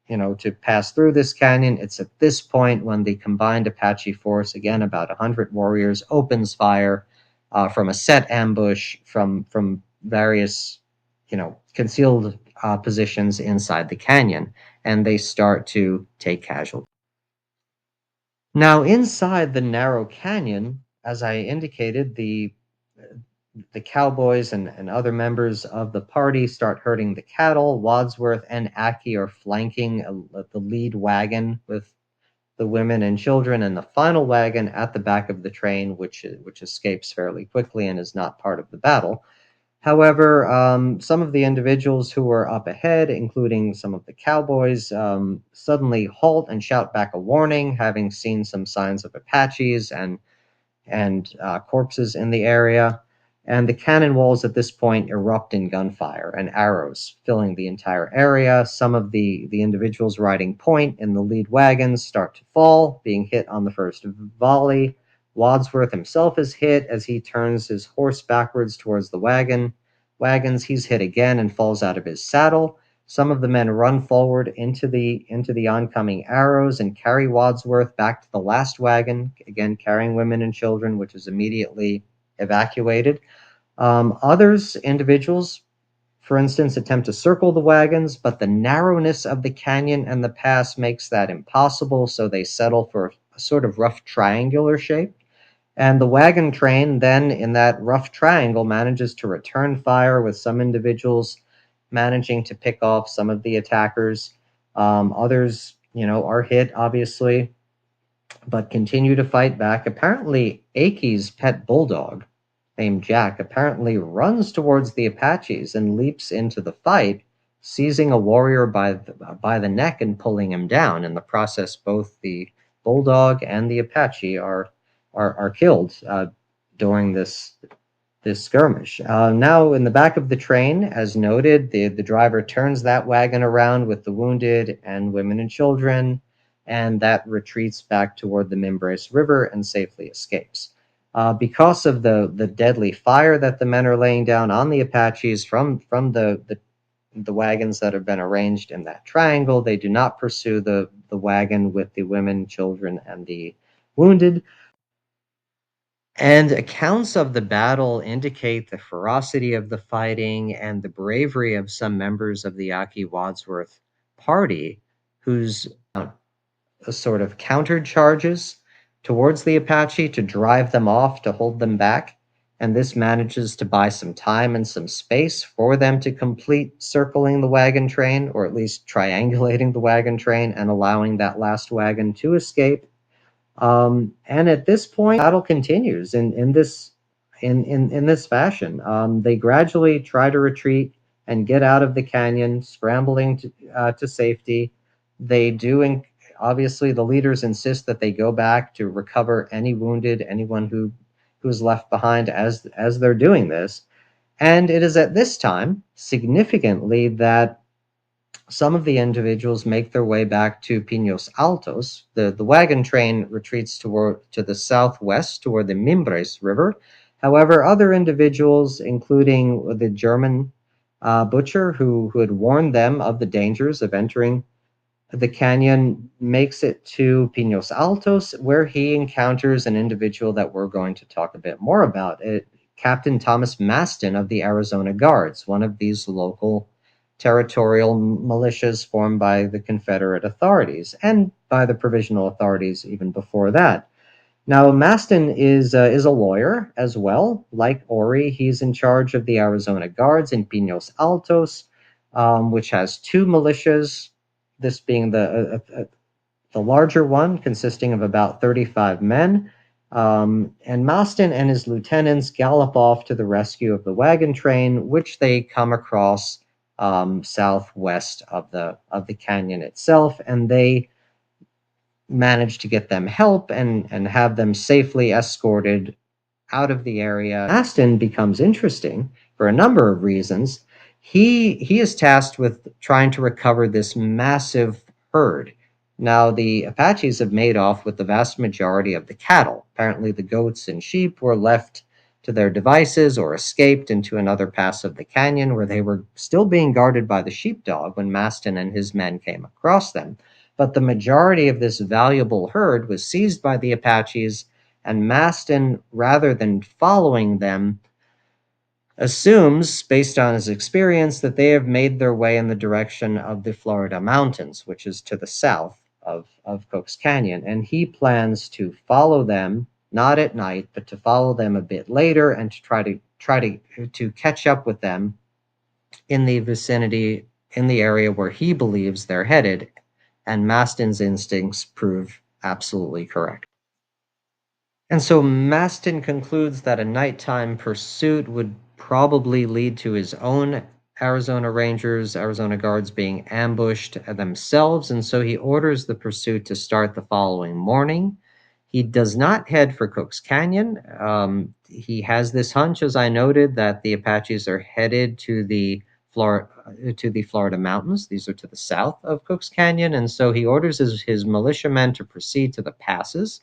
to pass through this canyon, it's at this point when the combined Apache force, again about 100 warriors, opens fire from a set ambush from various, concealed positions inside the canyon, and they start to take casualties. Now, inside the narrow canyon, as I indicated, the cowboys and other members of the party start herding the cattle. Wadsworth and Aki are flanking the lead wagon with the women and children, and the final wagon at the back of the train, which escapes fairly quickly and is not part of the battle. However, some of the individuals who were up ahead, including some of the cowboys, suddenly halt and shout back a warning, having seen some signs of Apaches and corpses in the area. And the cannon walls at this point erupt in gunfire and arrows, filling the entire area. Some of the individuals riding point in the lead wagons start to fall, being hit on the first volley. Wadsworth himself is hit as he turns his horse backwards towards the wagons. He's hit again and falls out of his saddle. Some of the men run forward into the oncoming arrows and carry Wadsworth back to the last wagon, again carrying women and children, which is immediately evacuated. Individuals, for instance, attempt to circle the wagons, but the narrowness of the canyon and the pass makes that impossible, so they settle for a sort of rough triangular shape. And the wagon train then, in that rough triangle, manages to return fire, with some individuals managing to pick off some of the attackers. Others, are hit, obviously, but continue to fight back. Apparently, Aki's pet bulldog, named Jack, apparently runs towards the Apaches and leaps into the fight, seizing a warrior by the neck and pulling him down. In the process, both the bulldog and the Apache are killed during this skirmish. Now, in the back of the train, as noted, the driver turns that wagon around with the wounded and women and children, and that retreats back toward the Mimbres River and safely escapes. Because of the deadly fire that the men are laying down on the Apaches from the wagons that have been arranged in that triangle, they do not pursue the wagon with the women, children, and the wounded. And accounts of the battle indicate the ferocity of the fighting and the bravery of some members of the Aki Wadsworth party, whose sort of countered charges towards the Apache to drive them off, to hold them back. And this manages to buy some time and some space for them to complete circling the wagon train, or at least triangulating the wagon train and allowing that last wagon to escape. And at this point, battle continues in this fashion. They gradually try to retreat and get out of the canyon, scrambling to safety. They do, obviously, the leaders insist that they go back to recover any wounded, anyone who's left behind as they're doing this. And it is at this time, significantly, that some of the individuals make their way back to Pinos Altos. The wagon train retreats to the southwest toward the Mimbres River. However, other individuals, including the German butcher who had warned them of the dangers of entering the canyon, makes it to Pinos Altos, where he encounters an individual that we're going to talk a bit more about. Captain Thomas Mastin of the Arizona Guards, one of these local territorial militias formed by the Confederate authorities and by the provisional authorities even before that. Now, Mastin is a lawyer as well. Like Ori, he's in charge of the Arizona Guards in Pinos Altos, which has two militias. This being the larger one, consisting of about 35 men. And Mastin and his lieutenants gallop off to the rescue of the wagon train, which they come across southwest of the canyon itself, and they manage to get them help and have them safely escorted out of the area. Maston becomes interesting for a number of reasons. He is tasked with trying to recover this massive herd. Now, the Apaches have made off with the vast majority of the cattle. Apparently, the goats and sheep were left to their devices or escaped into another pass of the canyon where they were still being guarded by the sheepdog when Maston and his men came across them. But the majority of this valuable herd was seized by the Apaches, and Maston, rather than following them, assumes, based on his experience, that they have made their way in the direction of the Florida mountains, which is to the south of Cooke's Canyon. And he plans to follow them, not at night, but to follow them a bit later and to try to catch up with them in the vicinity, in the area where he believes they're headed. And Maston's instincts prove absolutely correct. And so Maston concludes that a nighttime pursuit would probably lead to his own Arizona Guards being ambushed themselves, and so he orders the pursuit to start the following morning. He does not head for Cooke's Canyon. He has this hunch, as I noted, that the Apaches are headed to the Florida mountains. These are to the south of Cooke's Canyon, and so he orders his militiamen to proceed to the passes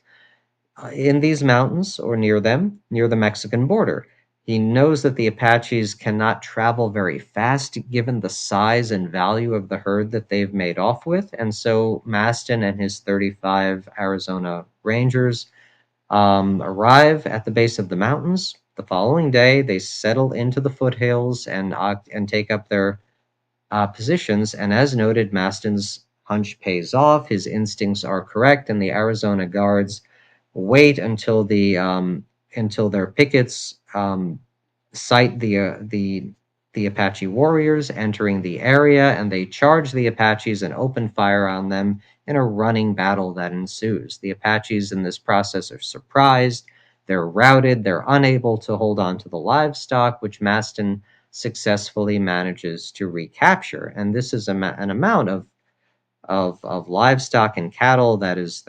in these mountains or near them, near the Mexican border. He knows that the Apaches cannot travel very fast given the size and value of the herd that they've made off with. And so Maston and his 35 Arizona Rangers arrive at the base of the mountains. The following day, they settle into the foothills and take up their positions. And as noted, Maston's hunch pays off. His instincts are correct, and the Arizona Guards wait until their pickets sight the Apache warriors entering the area, and they charge the Apaches and open fire on them in a running battle that ensues. The Apaches in this process are surprised, they're routed, they're unable to hold on to the livestock, which Maston successfully manages to recapture. And this is an amount of livestock and cattle that is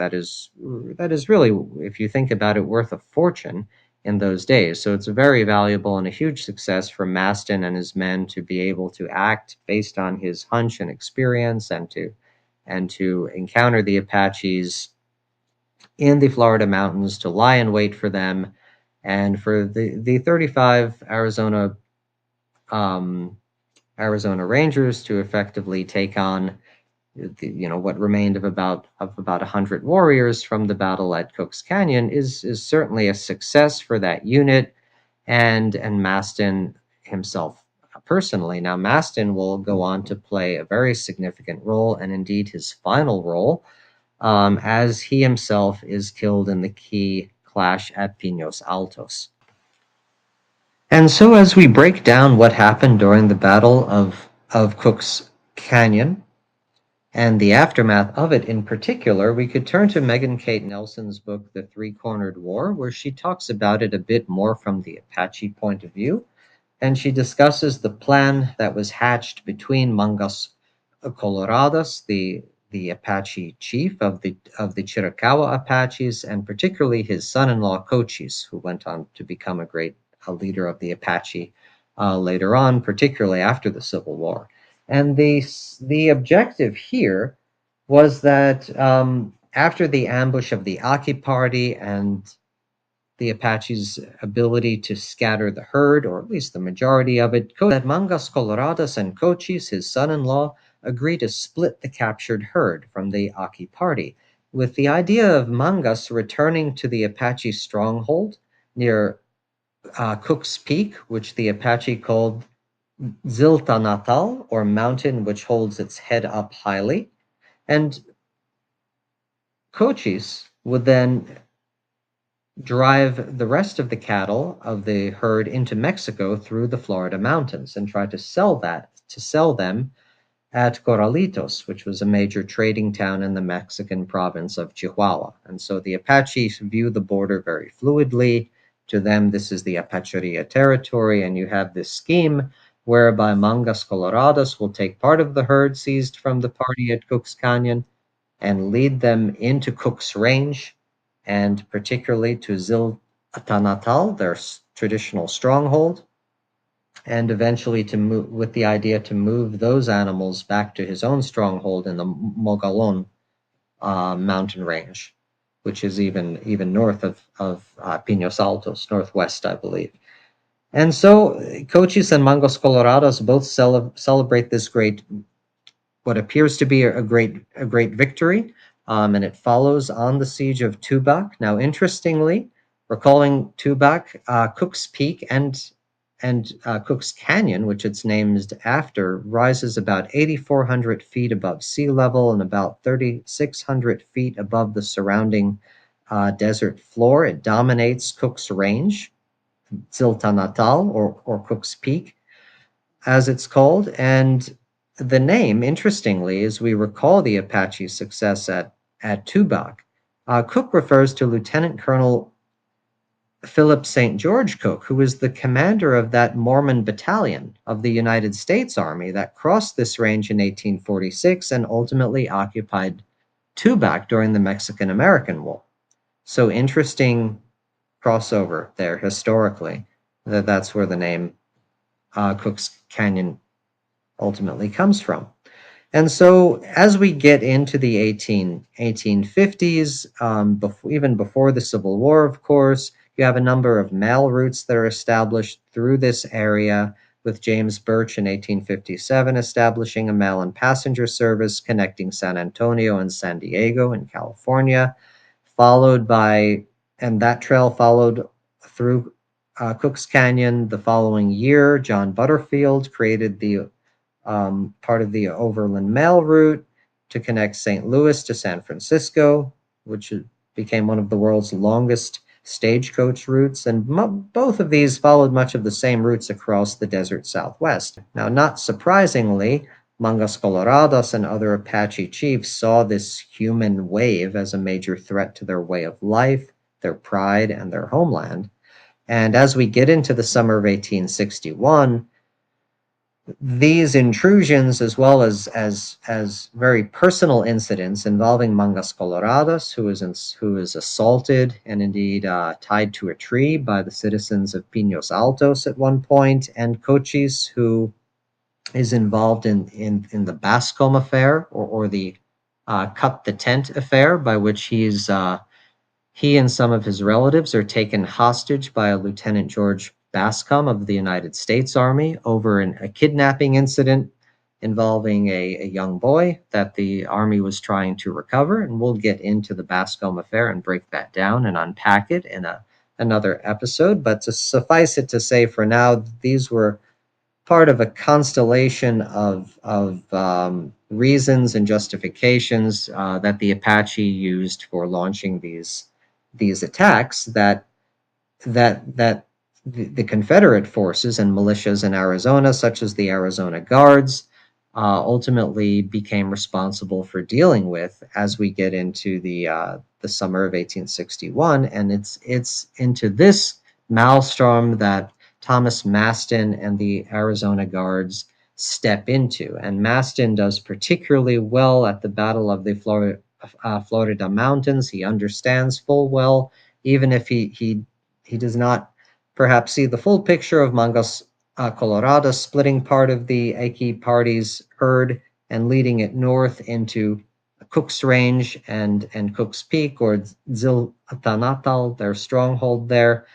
really, if you think about it, worth a fortune in those days. So it's very valuable and a huge success for Maston and his men to be able to act based on his hunch and experience and to encounter the Apaches in the Florida mountains, to lie in wait for them, and for the 35 um, Arizona Rangers to effectively take on what remained of about 100 warriors from the battle at Cooke's Canyon is certainly a success for that unit and Maston himself personally. Now, Maston will go on to play a very significant role, and indeed his final role, as he himself is killed in the key clash at Pinos Altos. And so, as we break down what happened during the Battle of Cooke's Canyon, and the aftermath of it in particular, we could turn to Megan Kate Nelson's book, The Three Cornered War, where she talks about it a bit more from the Apache point of view. And she discusses the plan that was hatched between Mangas Colorados, the Apache chief of the Chiricahua Apaches, and particularly his son-in-law Cochise, who went on to become a leader of the Apache later on, particularly after the Civil War. And the objective here was that after the ambush of the Aki Party and the Apaches' ability to scatter the herd, or at least the majority of it, that Mangas Coloradas and Cochise, his son-in-law, agree to split the captured herd from the Aki party, with the idea of Mangas returning to the Apache stronghold near Cook's Peak, which the Apache called Ziltanatal, or mountain which holds its head up highly. And Cochise would then drive the rest of the cattle of the herd into Mexico through the Florida mountains and try to sell them at Corralitos, which was a major trading town in the Mexican province of Chihuahua. And so the Apaches view the border very fluidly. To them, this is the Apacheria territory, and you have this scheme whereby Mangas Colorados will take part of the herd seized from the party at Cook's Canyon and lead them into Cook's Range, and particularly to Ziltanatal, their traditional stronghold, and eventually to move with the idea to move those animals back to his own stronghold in the Mogollon mountain range, which is even north of Pinos Altos, northwest, I believe. And so Cochise and Mangos Colorados both celebrate this great, what appears to be a great victory, and it follows on the siege of Tubac. Now, interestingly, recalling Tubac, Cook's Peak and Cook's Canyon, which it's named after, rises about 8,400 feet above sea level and about 3,600 feet above the surrounding desert floor. It dominates Cook's Range, Ziltanatal, or Cook's Peak, as it's called. And the name, interestingly, as we recall the Apache success at Tubac, Cooke refers to Lieutenant Colonel Philip St. George Cooke, who was the commander of that Mormon battalion of the United States Army that crossed this range in 1846 and ultimately occupied Tubac during the Mexican American War. So interesting crossover there historically. That's where the name Cook's Canyon ultimately comes from. And so as we get into the 1850s, even before the Civil War, of course, you have a number of mail routes that are established through this area, with James Birch in 1857 establishing a mail and passenger service connecting San Antonio and San Diego in California, followed by, and that trail followed through Cook's Canyon the following year. John Butterfield created the part of the Overland Mail route to connect St. Louis to San Francisco, which became one of the world's longest stagecoach routes. And both of these followed much of the same routes across the desert Southwest. Now, not surprisingly, Mangas Colorados and other Apache chiefs saw this human wave as a major threat to their way of life, their pride, and their homeland. And as we get into the summer of 1861, these intrusions, as well as very personal incidents involving Mangas Colorados, who is assaulted and indeed tied to a tree by the citizens of Pinos Altos at one point, and Cochise, who is involved in the Bascom affair, or the cut the tent affair, by which he and some of his relatives are taken hostage by a Lieutenant George Bascom of the United States Army over a kidnapping incident involving a young boy that the Army was trying to recover. And we'll get into the Bascom affair and break that down and unpack it in another episode. But to suffice it to say, for now, these were part of a constellation of reasons and justifications that the Apache used for launching these attacks, that the Confederate forces and militias in Arizona, such as the Arizona Guards, ultimately became responsible for dealing with as we get into the summer of 1861. And it's into this maelstrom that Thomas Mastin and the Arizona Guards step into. And Mastin does particularly well at the Battle of the Florida Mountains. He understands full well, even if he does not perhaps see the full picture of Mangas Colorado splitting part of the Aki party's herd and leading it north into Cook's Range and Cook's Peak, or Ziltanatal, their stronghold there.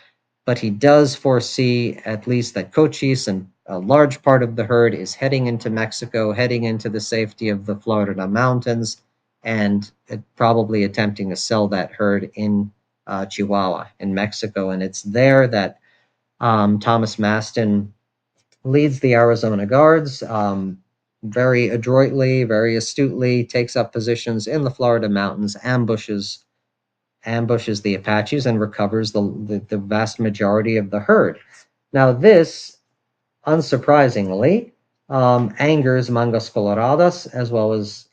But he does foresee at least that Cochise a large part of the herd is heading into Mexico, heading into the safety of the Florida mountains, and probably attempting to sell that herd in Chihuahua in Mexico. And it's there that Thomas Mastin leads the Arizona Guards very adroitly, very astutely, takes up positions in the Florida mountains, ambushes the Apaches, and recovers the vast majority of the herd. Now, this, unsurprisingly, angers Mangos Colorados as well as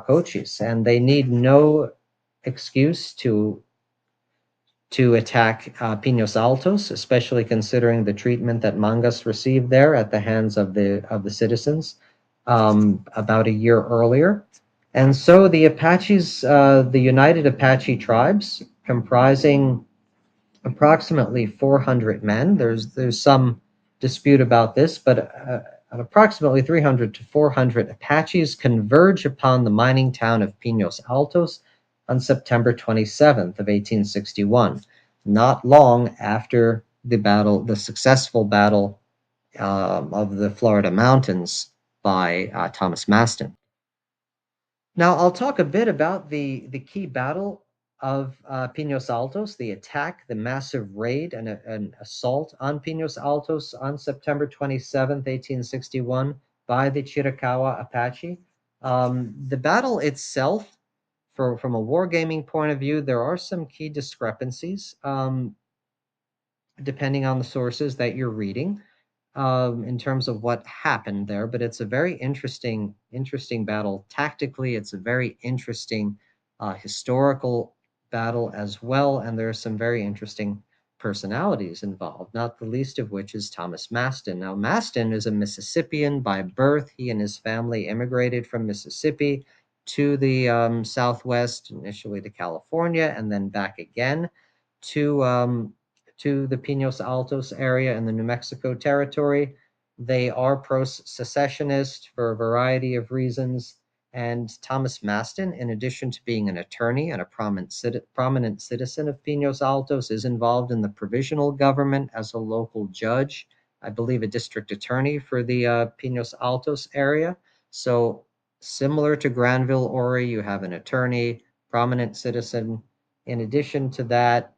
Cochise, and they need no excuse to attack Pinos Altos, especially considering the treatment that Mangas received there at the hands of the citizens about a year earlier. And so the Apaches, the United Apache tribes, comprising approximately 400 men. There's some dispute about this, but approximately 300 to 400 Apaches converge upon the mining town of Pinos Altos on September 27th of 1861, not long after the successful battle of the Florida mountains by Thomas Maston. Now, I'll talk a bit about the key battle of Pinos Altos, the attack, the massive raid and an assault on Pinos Altos on September 27th, 1861, by the Chiricahua Apache. The battle itself, from a wargaming point of view, there are some key discrepancies depending on the sources that you're reading in terms of what happened there, but it's a very interesting battle. Tactically, it's a very interesting historical battle as well, and there are some very interesting personalities involved, not the least of which is Thomas Maston. Now, Maston is a Mississippian by birth. He and his family immigrated from Mississippi to the Southwest, initially to California, and then back again to the Pinos Altos area in the New Mexico Territory. They are pro secessionist for a variety of reasons. And Thomas Maston, in addition to being an attorney and a prominent citizen of Pinos Altos, is involved in the provisional government as a local judge, I believe a district attorney for the Pinos Altos area. So, similar to Granville Ori, you have an attorney, prominent citizen. In addition to that,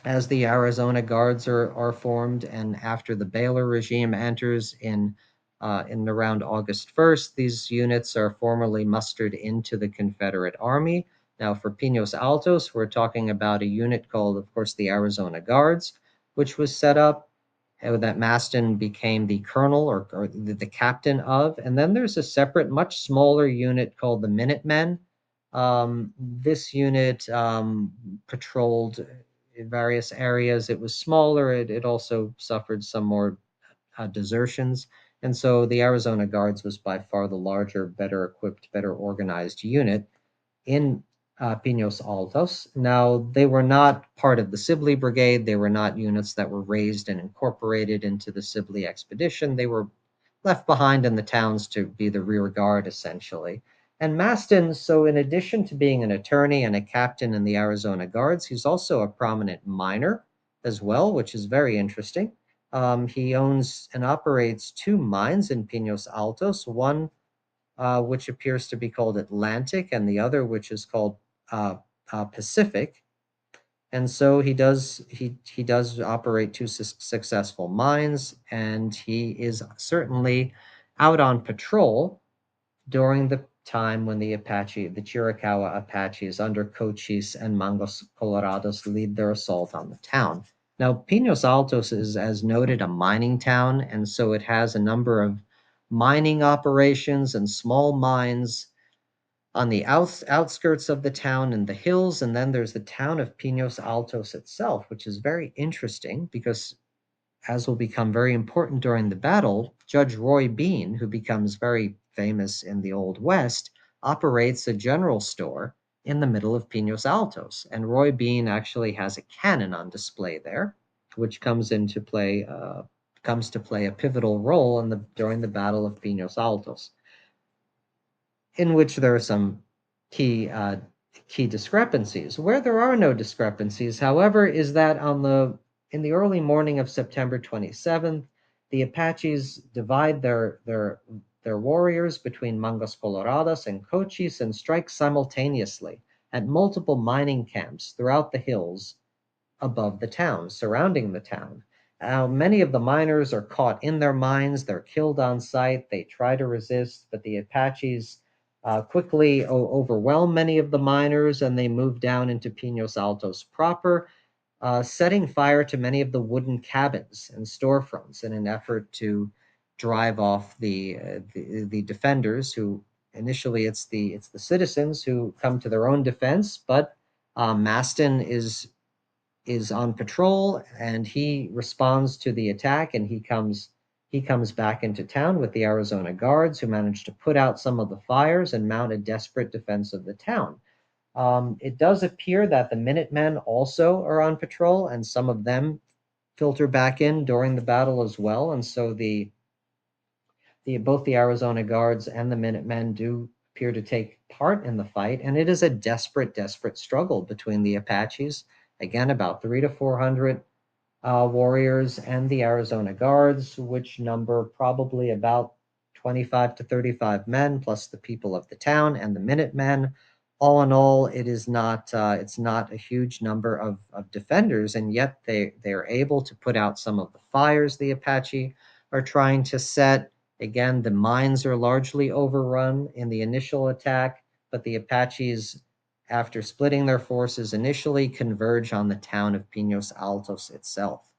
as the Arizona Guards are formed, and after the Baylor regime enters in around August 1st, these units are formally mustered into the Confederate Army. Now, for Pinos Altos, we're talking about a unit called, of course, the Arizona Guards, which was set up that Maston became the colonel or the captain of. And then there's a separate, much smaller unit called the Minutemen. This unit patrolled in various areas. It was smaller. It also suffered some more desertions. And so the Arizona Guards was by far the larger, better equipped, better organized unit in Pinos Altos. Now, they were not part of the Sibley Brigade. They were not units that were raised and incorporated into the Sibley expedition. They were left behind in the towns to be the rear guard, essentially. And Maston, so in addition to being an attorney and a captain in the Arizona Guards, he's also a prominent miner as well, which is very interesting. He owns and operates two mines in Pinos Altos, one which appears to be called Atlantic, and the other which is called Pacific. And so he does operate two successful mines, and he is certainly out on patrol during the time when the Chiricahua Apaches under Cochise and Mangos Colorados lead their assault on the town. Now, Pinos Altos is, as noted, a mining town, and so it has a number of mining operations and small mines on the outskirts of the town in the hills. And then there's the town of Pinos Altos itself, which is very interesting because, as will become very important during the battle, Judge Roy Bean, who becomes very famous in the Old West, operates a general store in the middle of Pinos Altos. And Roy Bean actually has a cannon on display there, which comes to play a pivotal role during the Battle of Pinos Altos, in which there are some key key discrepancies. Where there are no discrepancies, however, is that in the early morning of September 27th, the Apaches divide their warriors between Mangas Coloradas and Cochise and strike simultaneously at multiple mining camps throughout the hills above the town, surrounding the town. Many of the miners are caught in their mines. They're killed on sight. They try to resist, but the Apaches quickly overwhelm many of the miners and they move down into Pinos Altos proper, setting fire to many of the wooden cabins and storefronts in an effort to drive off the defenders. Who initially it's the citizens who come to their own defense, but Mastin is on patrol and he responds to the attack, and he comes back into town with the Arizona Guards, who manage to put out some of the fires and mount a desperate defense of the town. It does appear that the Minutemen also are on patrol, and some of them filter back in during the battle as well. And so the both the Arizona Guards and the Minutemen do appear to take part in the fight, and it is a desperate, desperate struggle between the Apaches. Again, about 300 to 400 warriors, and the Arizona Guards, which number probably about 25 to 35 men, plus the people of the town and the Minutemen. All in all, it's not a huge number of defenders, and yet they are able to put out some of the fires the Apache are trying to set. Again, the mines are largely overrun in the initial attack, but the Apaches, after splitting their forces, initially converge on the town of Pinos Altos itself.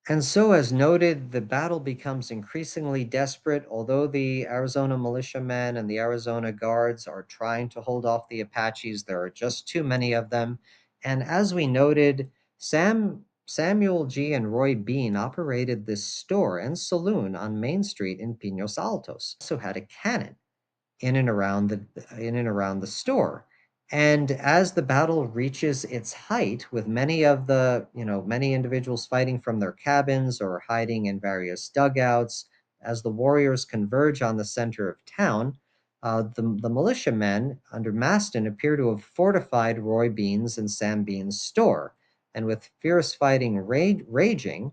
And so, as noted, the battle becomes increasingly desperate. Although the Arizona militiamen and the Arizona Guards are trying to hold off the Apaches, there are just too many of them. And as we noted, Samuel G. and Roy Bean operated this store and saloon on Main Street in Pinos Altos. Also had a cannon in and around the store. And as the battle reaches its height, with many individuals fighting from their cabins or hiding in various dugouts, as the warriors converge on the center of town, the militiamen under Mastin appear to have fortified Roy Bean's and Sam Bean's store. And with fierce fighting raging,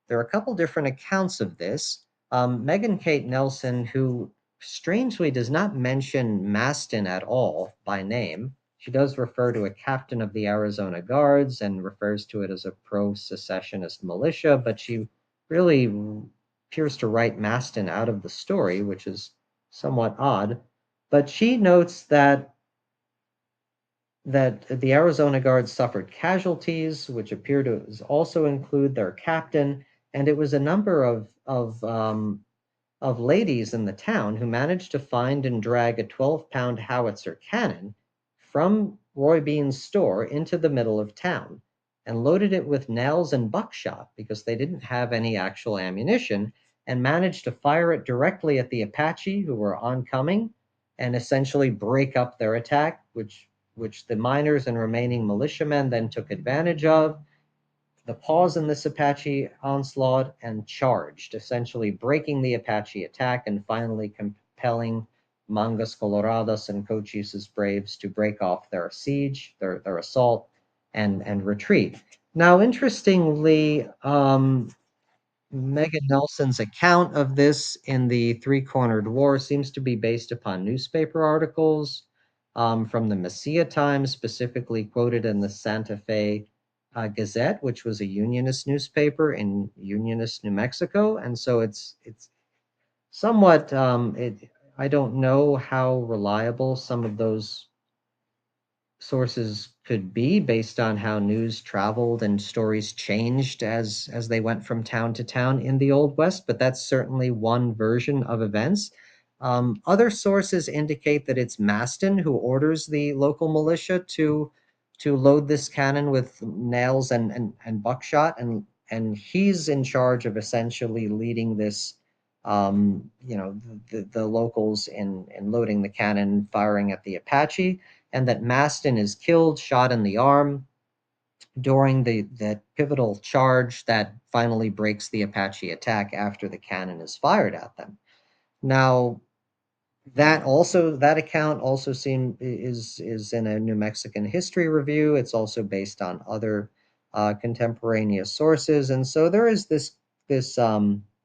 there are a couple different accounts of this. Megan Kate Nelson, who strangely does not mention Mastin at all by name, she does refer to a captain of the Arizona Guards and refers to it as a pro secessionist militia, but she really appears to write Mastin out of the story, which is somewhat odd. But she notes that the Arizona Guards suffered casualties, which appear to also include their captain, and it was a number of ladies in the town who managed to find and drag a 12-pound howitzer cannon from Roy Bean's store into the middle of town and loaded it with nails and buckshot because they didn't have any actual ammunition, and managed to fire it directly at the Apache who were oncoming and essentially break up their attack, which the miners and remaining militiamen then took advantage of the pause in this Apache onslaught and charged, essentially breaking the Apache attack and finally compelling Mangas Coloradas and Cochise's braves to break off their siege, their assault, and retreat. Now, interestingly, Megan Nelson's account of this in the Three Cornered War seems to be based upon newspaper articles from the Mesilla Times, specifically quoted in the Santa Fe Gazette, which was a Unionist newspaper in Unionist New Mexico. And so it's somewhat I don't know how reliable some of those sources could be based on how news traveled and stories changed as they went from town to town in the Old West, but that's certainly one version of events. Other sources indicate that it's Maston who orders the local militia to load this cannon with nails and buckshot, and he's in charge of essentially leading this the locals in loading the cannon, firing at the Apache, and that Maston is killed, shot in the arm during that pivotal charge that finally breaks the Apache attack after the cannon is fired at them. Now, that account also is in a New Mexican history review. It's also based on other contemporaneous sources, and so there is this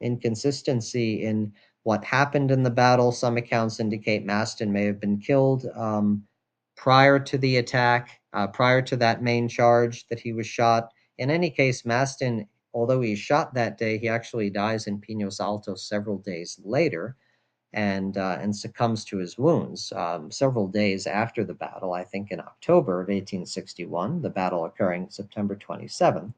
inconsistency in what happened in the battle. Some accounts indicate Mastin may have been killed prior to the attack, prior to that main charge that he was shot. In any case, Mastin, although he's shot that day, he actually dies in Pinos Altos several days later and succumbs to his wounds several days after the battle, I think in October of 1861, the battle occurring September 27th.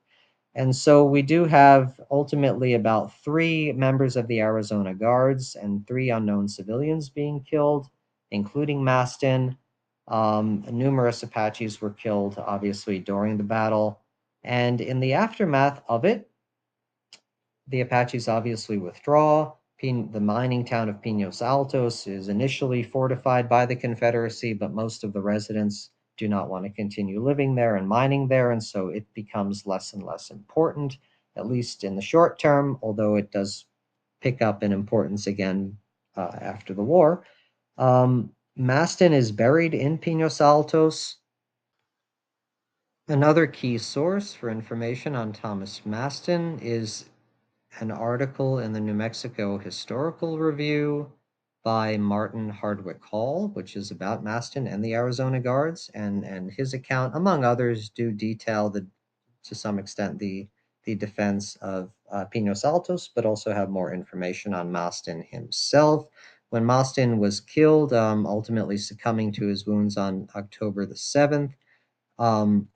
And so we do have ultimately about three members of the Arizona Guards and three unknown civilians being killed, including Mastin. Numerous Apaches were killed, obviously, during the battle. And in the aftermath of it, the Apaches obviously withdraw. The mining town of Pinos Altos is initially fortified by the Confederacy, but most of the residents do not want to continue living there and mining there, and so it becomes less and less important, at least in the short term, although it does pick up in importance again after the war. Mastin is buried in Pinos Altos. Another key source for information on Thomas Mastin is an article in the New Mexico Historical Review by Martin Hardwick Hall, which is about Mastin and the Arizona Guards, and his account, among others, do detail to some extent the defense of Pinos Altos, but also have more information on Mastin himself. When Mastin was killed, ultimately succumbing to his wounds on October the 7th, um,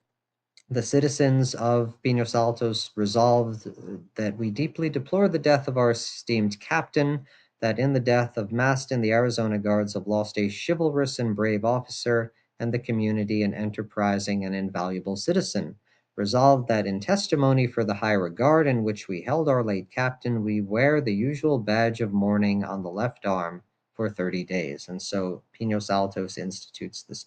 the citizens of Pinos Altos resolved that we deeply deplore the death of our esteemed captain, that in the death of Mastin, the Arizona Guards have lost a chivalrous and brave officer, and the community an enterprising and invaluable citizen. Resolved that in testimony for the high regard in which we held our late captain, we wear the usual badge of mourning on the left arm for 30 days. And so Pinos Altos institutes this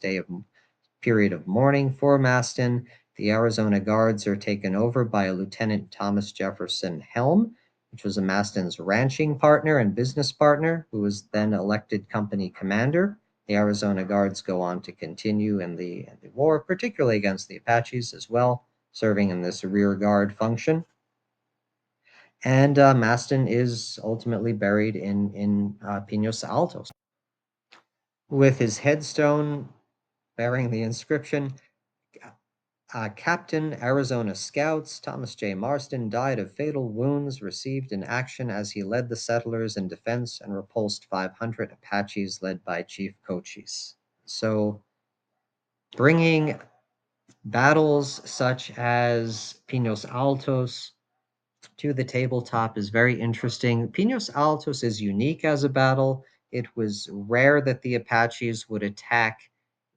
period of mourning for Mastin. The Arizona Guards are taken over by Lieutenant Thomas Jefferson Helm, which was a Mastin's ranching partner and business partner, who was then elected company commander. The Arizona Guards go on to continue in the war, particularly against the Apaches as well, serving in this rear guard function. And Mastin is ultimately buried in Pinos Altos, with his headstone bearing the inscription, Captain Arizona Scouts Thomas J. Marston died of fatal wounds received in action as he led the settlers in defense and repulsed 500 Apaches led by Chief Cochise. So, bringing battles such as Pinos Altos to the tabletop is very interesting. Pinos Altos is unique as a battle. It was rare that the Apaches would attack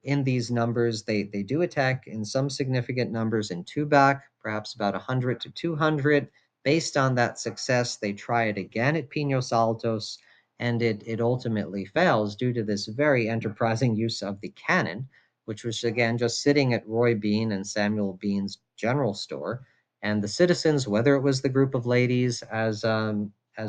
in these numbers. They do attack in some significant numbers in Tubac, perhaps about 100 to 200. Based on that success, they try it again at Pinos Altos, and it ultimately fails due to this very enterprising use of the cannon, which was again just sitting at Roy Bean and Samuel Bean's general store. And the citizens, whether it was the group of ladies as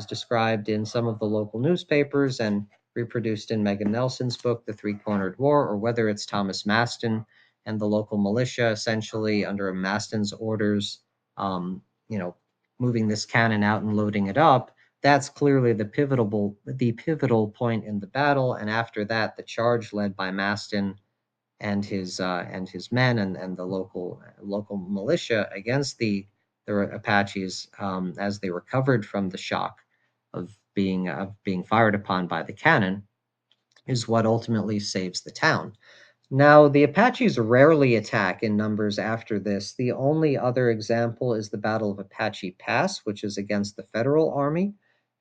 described in some of the local newspapers and reproduced in Megan Nelson's book, The Three-Cornered War, or whether it's Thomas Mastin and the local militia, essentially under Mastin's orders, you know, moving this cannon out and loading it up. That's clearly the pivotal point in the battle. And after that, the charge led by Mastin and his men and the local militia against the Apaches as they recovered from the shock of being fired upon by the cannon is what ultimately saves the town. Now, the Apaches rarely attack in numbers after this. The only other example is the Battle of Apache Pass, which is against the Federal Army,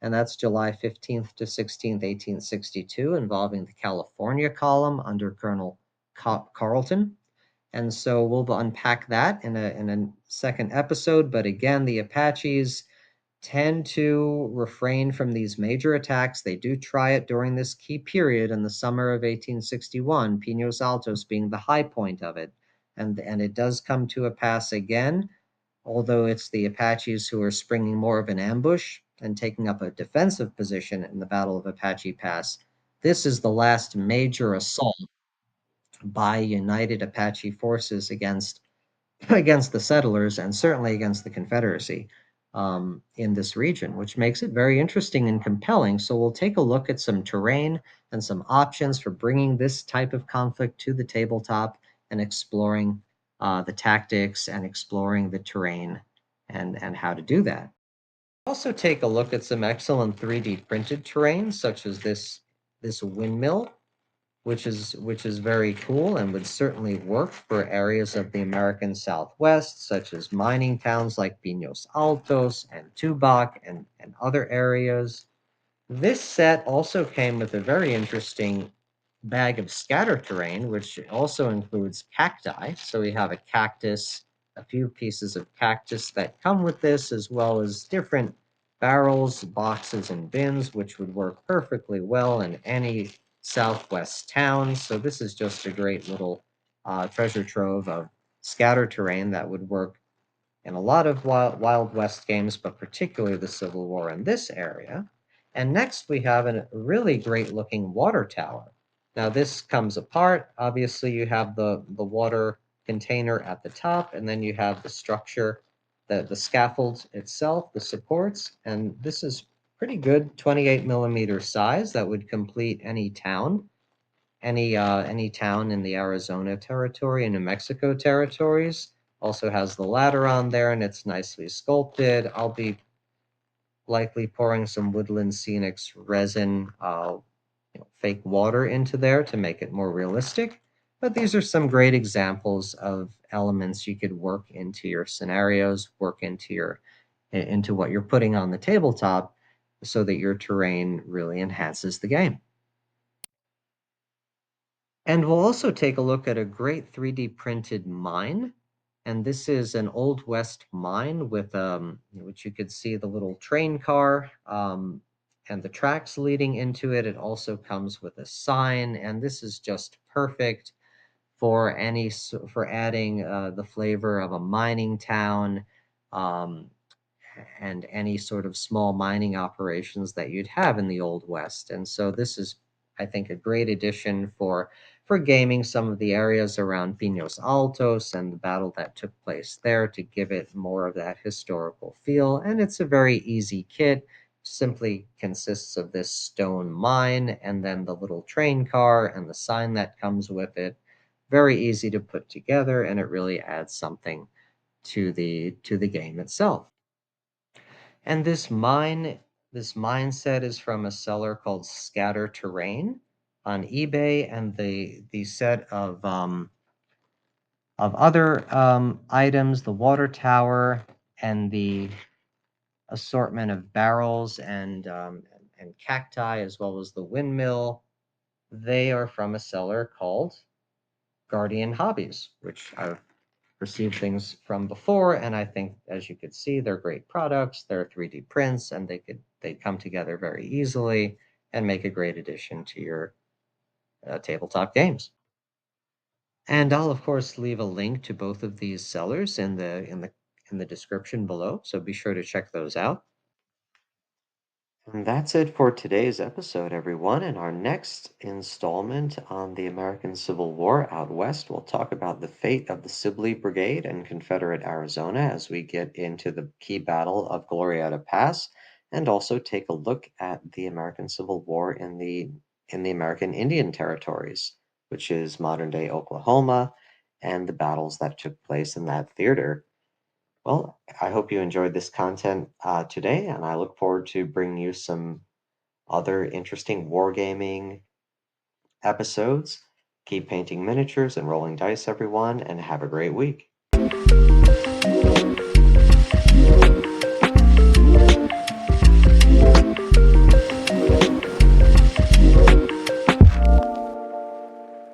and that's July 15th to 16th, 1862, involving the California Column under Colonel Carleton. And so we'll unpack that in a second episode. But again, the Apaches tend to refrain from these major attacks. They do try it during this key period in the summer of 1861, Pinos Altos being the high point of it. And it does come to a pass again, although it's the Apaches who are springing more of an ambush and taking up a defensive position in the Battle of Apache Pass. This is the last major assault by united Apache forces against the settlers and certainly against the Confederacy. in this region, which makes it very interesting and compelling. So we'll take a look at some terrain and some options for bringing this type of conflict to the tabletop and exploring the tactics and exploring the terrain and how to do that. Also take a look at some excellent 3D printed terrain, such as this windmill, which is very cool and would certainly work for areas of the American Southwest, such as mining towns like Pinos Altos and Tubac and other areas. This set also came with a very interesting bag of scatter terrain, which also includes cacti. So we have a cactus, a few pieces of cactus that come with this, as well as different barrels, boxes, and bins, which would work perfectly well in any Southwest town. So this is just a great little treasure trove of scatter terrain that would work in a lot of Wild West games, but particularly the Civil War in this area. And next we have a really great looking water tower. Now this comes apart. Obviously you have the water container at the top, and then you have the structure, the scaffold itself, the supports, and this is pretty good 28 millimeter size that would complete any town, any town in the Arizona Territory and New Mexico territories. Also has the ladder on there, and it's nicely sculpted. I'll be likely pouring some Woodland Scenics resin, fake water into there to make it more realistic. But these are some great examples of elements you could work into your scenarios, work into what you're putting on the tabletop, so that your terrain really enhances the game. And we'll also take a look at a great 3D printed mine. And this is an Old West mine with which you could see the little train car and the tracks leading into it. It also comes with a sign, and this is just perfect for for adding the flavor of a mining town, um, and any sort of small mining operations that you'd have in the Old West. And so this is, I think, a great addition for gaming some of the areas around Pinos Altos and the battle that took place there to give it more of that historical feel. And it's a very easy kit. Simply consists of this stone mine and then the little train car and the sign that comes with it. Very easy to put together, and it really adds something to the game itself. And this mine set is from a seller called Scatter Terrain on eBay, and the set of other items, the water tower and the assortment of barrels and cacti, as well as the windmill, they are from a seller called Guardian Hobbies, which I've received things from before, and I think, as you could see, they're great products. They're 3D prints, and they come together very easily and make a great addition to your tabletop games. And I'll of course leave a link to both of these sellers in the description below, so be sure to check those out. And that's it for today's episode, everyone. In our next installment on the American Civil War out west, we'll talk about the fate of the Sibley Brigade and Confederate Arizona as we get into the key battle of Glorieta Pass, and also take a look at the American Civil War in the American Indian Territories, which is modern-day Oklahoma, and the battles that took place in that theater. Well, I hope you enjoyed this content today, and I look forward to bringing you some other interesting wargaming episodes. Keep painting miniatures and rolling dice, everyone, and have a great week.